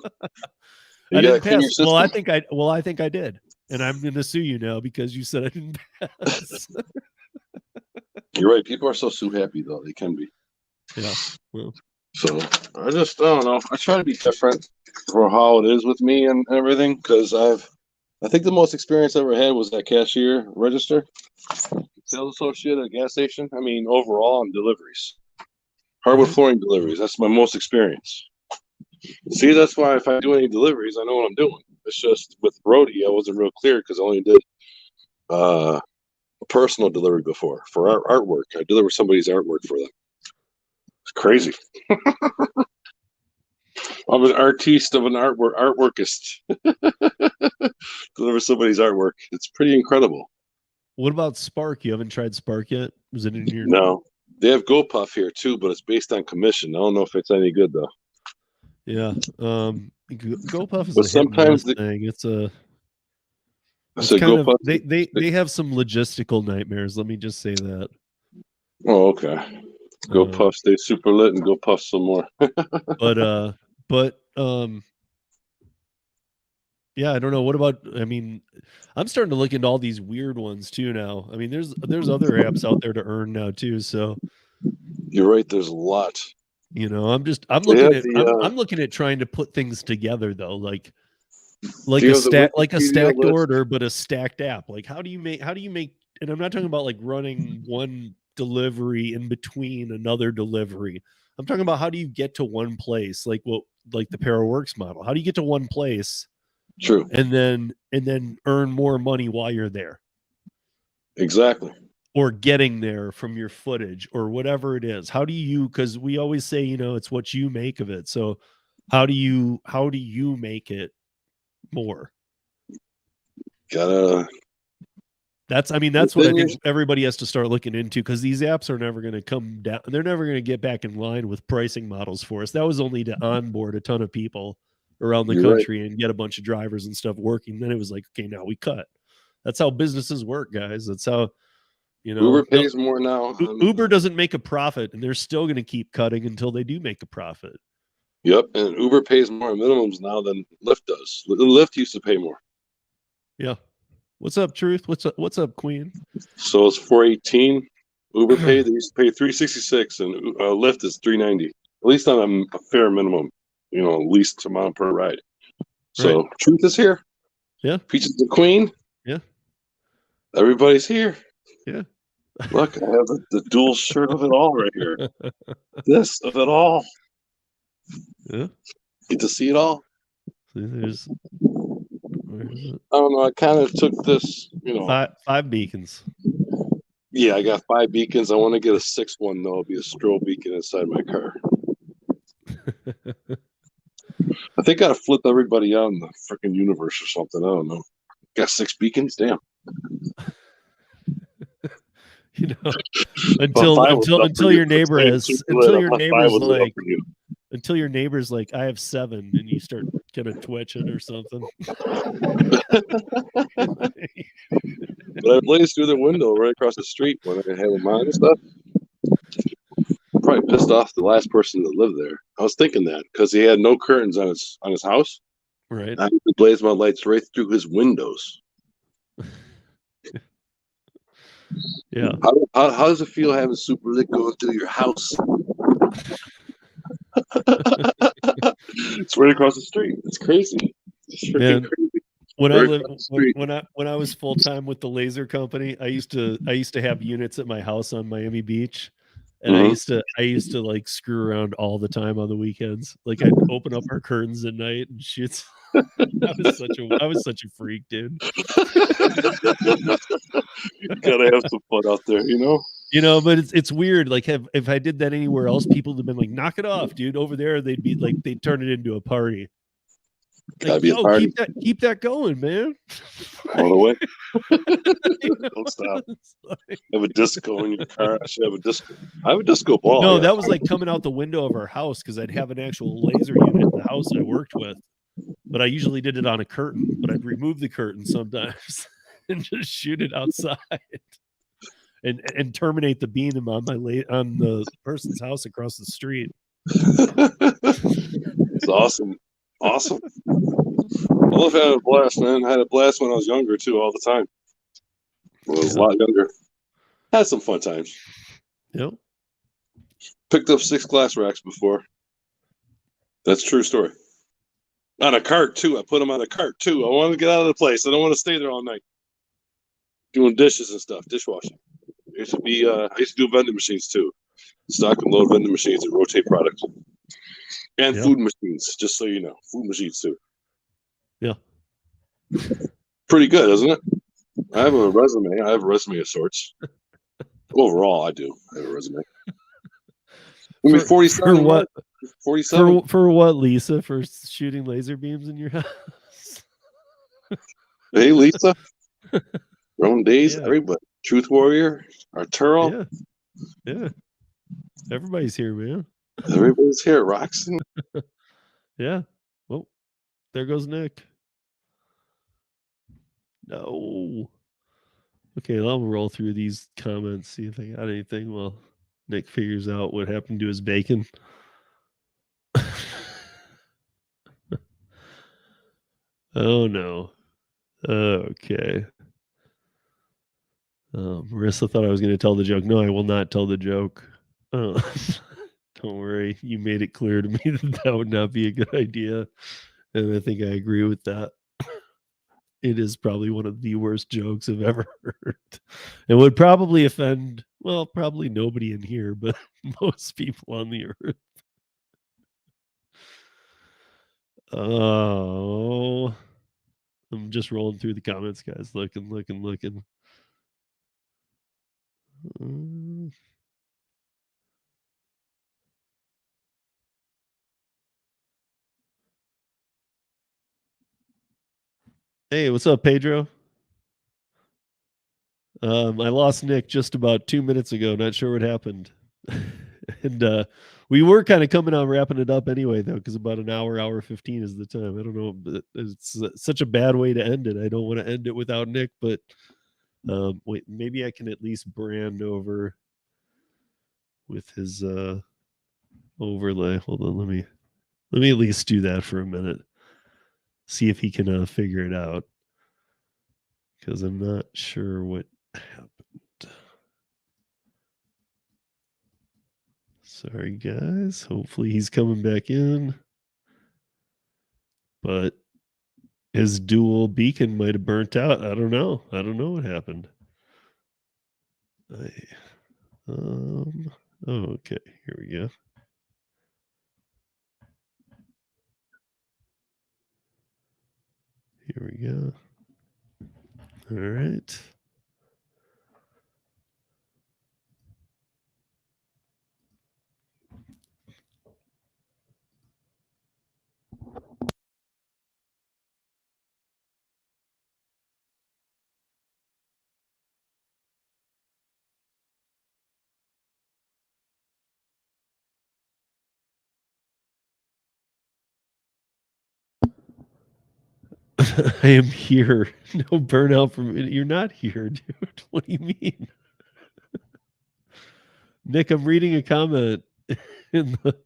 I didn't pass. Well, I think I did. And I'm gonna sue you now because you said I didn't pass. You're right. People are so happy though. They can be. Yeah. Well, so I don't know. I try to be different for how it is with me and everything, because I think the most experience I ever had was that cashier register, sales associate at a gas station. I mean, overall on deliveries, hardwood flooring deliveries. That's my most experience. See, that's why if I do any deliveries, I know what I'm doing. It's just with Rodeo, I wasn't real clear because I only did a personal delivery before for artwork. I delivered somebody's artwork for them. It's crazy. I'm an artiste of an artworkist. Deliver somebody's artwork. It's pretty incredible. What about Spark? You haven't tried Spark yet? Was it in here? No. They have GoPuff here too, but it's based on commission. I don't know if it's any good though. Yeah. GoPuff is but a sometimes thing. It's a GoPuff. They have some logistical nightmares. Let me just say that. Oh, okay. GoPuff stay super lit and GoPuff some more. but yeah, I don't know. What about? I mean, I'm starting to look into all these weird ones too now. I mean, there's other apps out there to earn now too. So you're right. There's a lot. I'm looking at trying to put things together though, like a stacked order, but a stacked app. Like how do you make? And I'm not talking about like running one delivery in between another delivery. I'm talking about how do you get to one place, like the ParaWorks model. How do you get to one place? True. And then earn more money while you're there. Exactly. Or getting there from your footage or whatever it is. How do you, because we always say, it's what you make of it. So how do you make it more? That's what I think everybody has to start looking into, because these apps are never going to come down. They're never going to get back in line with pricing models for us. That was only to onboard a ton of people around the country and get a bunch of drivers and stuff working. Then it was like, okay, now we cut. That's how businesses work, guys. That's how, Uber pays more now. Uber doesn't make a profit, and they're still going to keep cutting until they do make a profit. Yep, and Uber pays more minimums now than Lyft does. Lyft used to pay more. Yeah. What's up, Truth? What's up, Queen? So it's $418. Uber paid. They used to pay $366, and Lyft is $390. At least on a fair minimum, least amount per ride. So right. Truth is here. Yeah. Peach is the queen. Yeah. Everybody's here. Yeah. Look, I have the dual shirt of it all right here. This of it all. Yeah. Get to see it all. There's. I don't know. I kind of took this, five beacons. Yeah, I got 5 beacons. I want to get a 6th one though. It'll be a strobe beacon inside my car. I think I gotta flip everybody out in the freaking universe or something. I don't know. Got 6 beacons? Damn. Until your neighbor's like, I have 7, and you start kind of twitching or something. But I blazed through the window right across the street when I had mine and stuff. Probably pissed off the last person that lived there. I was thinking that because he had no curtains on his house. Right. I blazed my lights right through his windows. Yeah. How does it feel having super lit going through your house? It's right across the street. It's crazy. It's freaking crazy. When I was full time with the laser company, I used to have units at my house on Miami Beach, And I used to like screw around all the time on the weekends. Like I'd open up our curtains at night and shoot. I was such a freak, dude. You gotta have some fun out there, you know. You know, but it's weird. Like, if I did that anywhere else, people would have been like, "Knock it off, dude!" Over there, they'd be like, they'd turn it into a party. Like, yo, keep that going, man. All the way. Don't stop. Have a disco in your car. I should have a disco. I have a disco ball. No, that was like coming out the window of our house because I'd have an actual laser unit in the house I worked with. But I usually did it on a curtain. But I'd remove the curtain sometimes and just shoot it outside. And terminate the beam on the person's house across the street. It's awesome. I love having a blast, man. I had a blast when I was younger too, all the time. When I was a lot younger. Had some fun times. Yep. Picked up 6 glass racks before. That's a true story. On a cart too. I put them on a cart too. I wanted to get out of the place. I don't want to stay there all night. Doing dishes and stuff, dishwashing. I used to do vending machines too. Stock and load vending machines and rotate products. And food machines, just so you know. Food machines too. Yeah. Pretty good, isn't it? I have a resume. I have a resume of sorts. Overall, I do. I have a resume. I mean, 47. For what? 47. For what, Lisa? For shooting laser beams in your house? Hey, Lisa. Grown days, everybody. Truth Warrior, Arturo. Yeah. Everybody's here, man. Everybody's here. Roxon. Yeah. Well, there goes Nick. No. Okay, I'll roll through these comments, see if I got anything while Nick figures out what happened to his bacon. Oh, no. Okay. Marissa thought I was going to tell the joke. No, I will not tell the joke. Don't worry. You made it clear to me that would not be a good idea. And I think I agree with that. It is probably one of the worst jokes I've ever heard. It would probably offend, well, probably nobody in here, but most people on the earth. Oh, I'm just rolling through the comments, guys. Looking. Hey, what's up, Pedro? I lost Nick just about 2 minutes ago. Not sure what happened. And we were kind of coming on wrapping it up anyway, though, because about an hour 15 is the time. I don't know, but it's such a bad way to end it. I don't want to end it without Nick, but wait, maybe I can at least brand over with his overlay. Hold on, let me at least do that for a minute. See if he can figure it out, because I'm not sure what happened. Sorry, guys. Hopefully he's coming back in. But his dual beacon might have burnt out. I don't know. I don't know what happened. Okay, here we go. Here we go. All right. I am here. No burnout from you're not here, dude. What do you mean? Nick, I'm reading a comment in the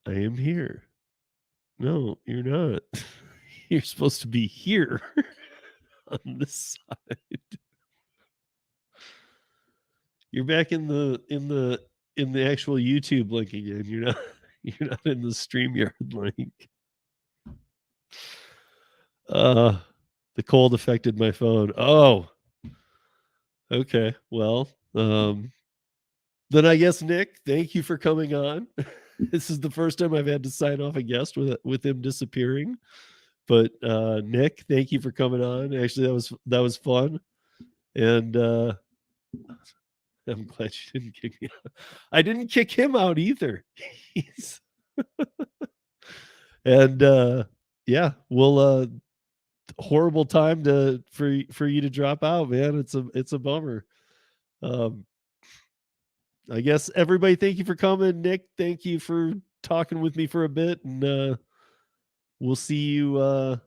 I am here. No, you're not. You're supposed to be here on this side. You're back in the actual YouTube link again. You're not in the StreamYard link. The cold affected my phone. Oh. Okay. Well, Then I guess, Nick, thank you for coming on. This is the first time I've had to sign off a guest with him disappearing. But Nick, thank you for coming on. Actually, that was fun. And I'm glad you didn't kick me out. I didn't kick him out either. And yeah, well, horrible time for you to drop out, man. It's a bummer. I guess everybody, thank you for coming. Nick, thank you for talking with me for a bit, and we'll see you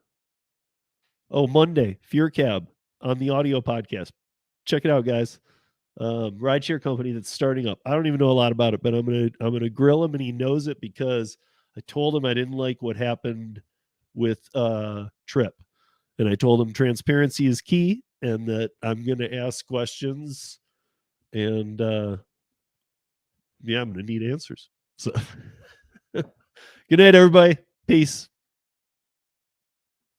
Monday, Fear Cab on the audio podcast. Check it out, guys. Rideshare company that's starting up. I don't even know a lot about it, but I'm gonna grill him, and he knows it because I told him I didn't like what happened with Trip, and I told him transparency is key, and that I'm gonna ask questions, and yeah, I'm gonna need answers. So, good night, everybody. Peace.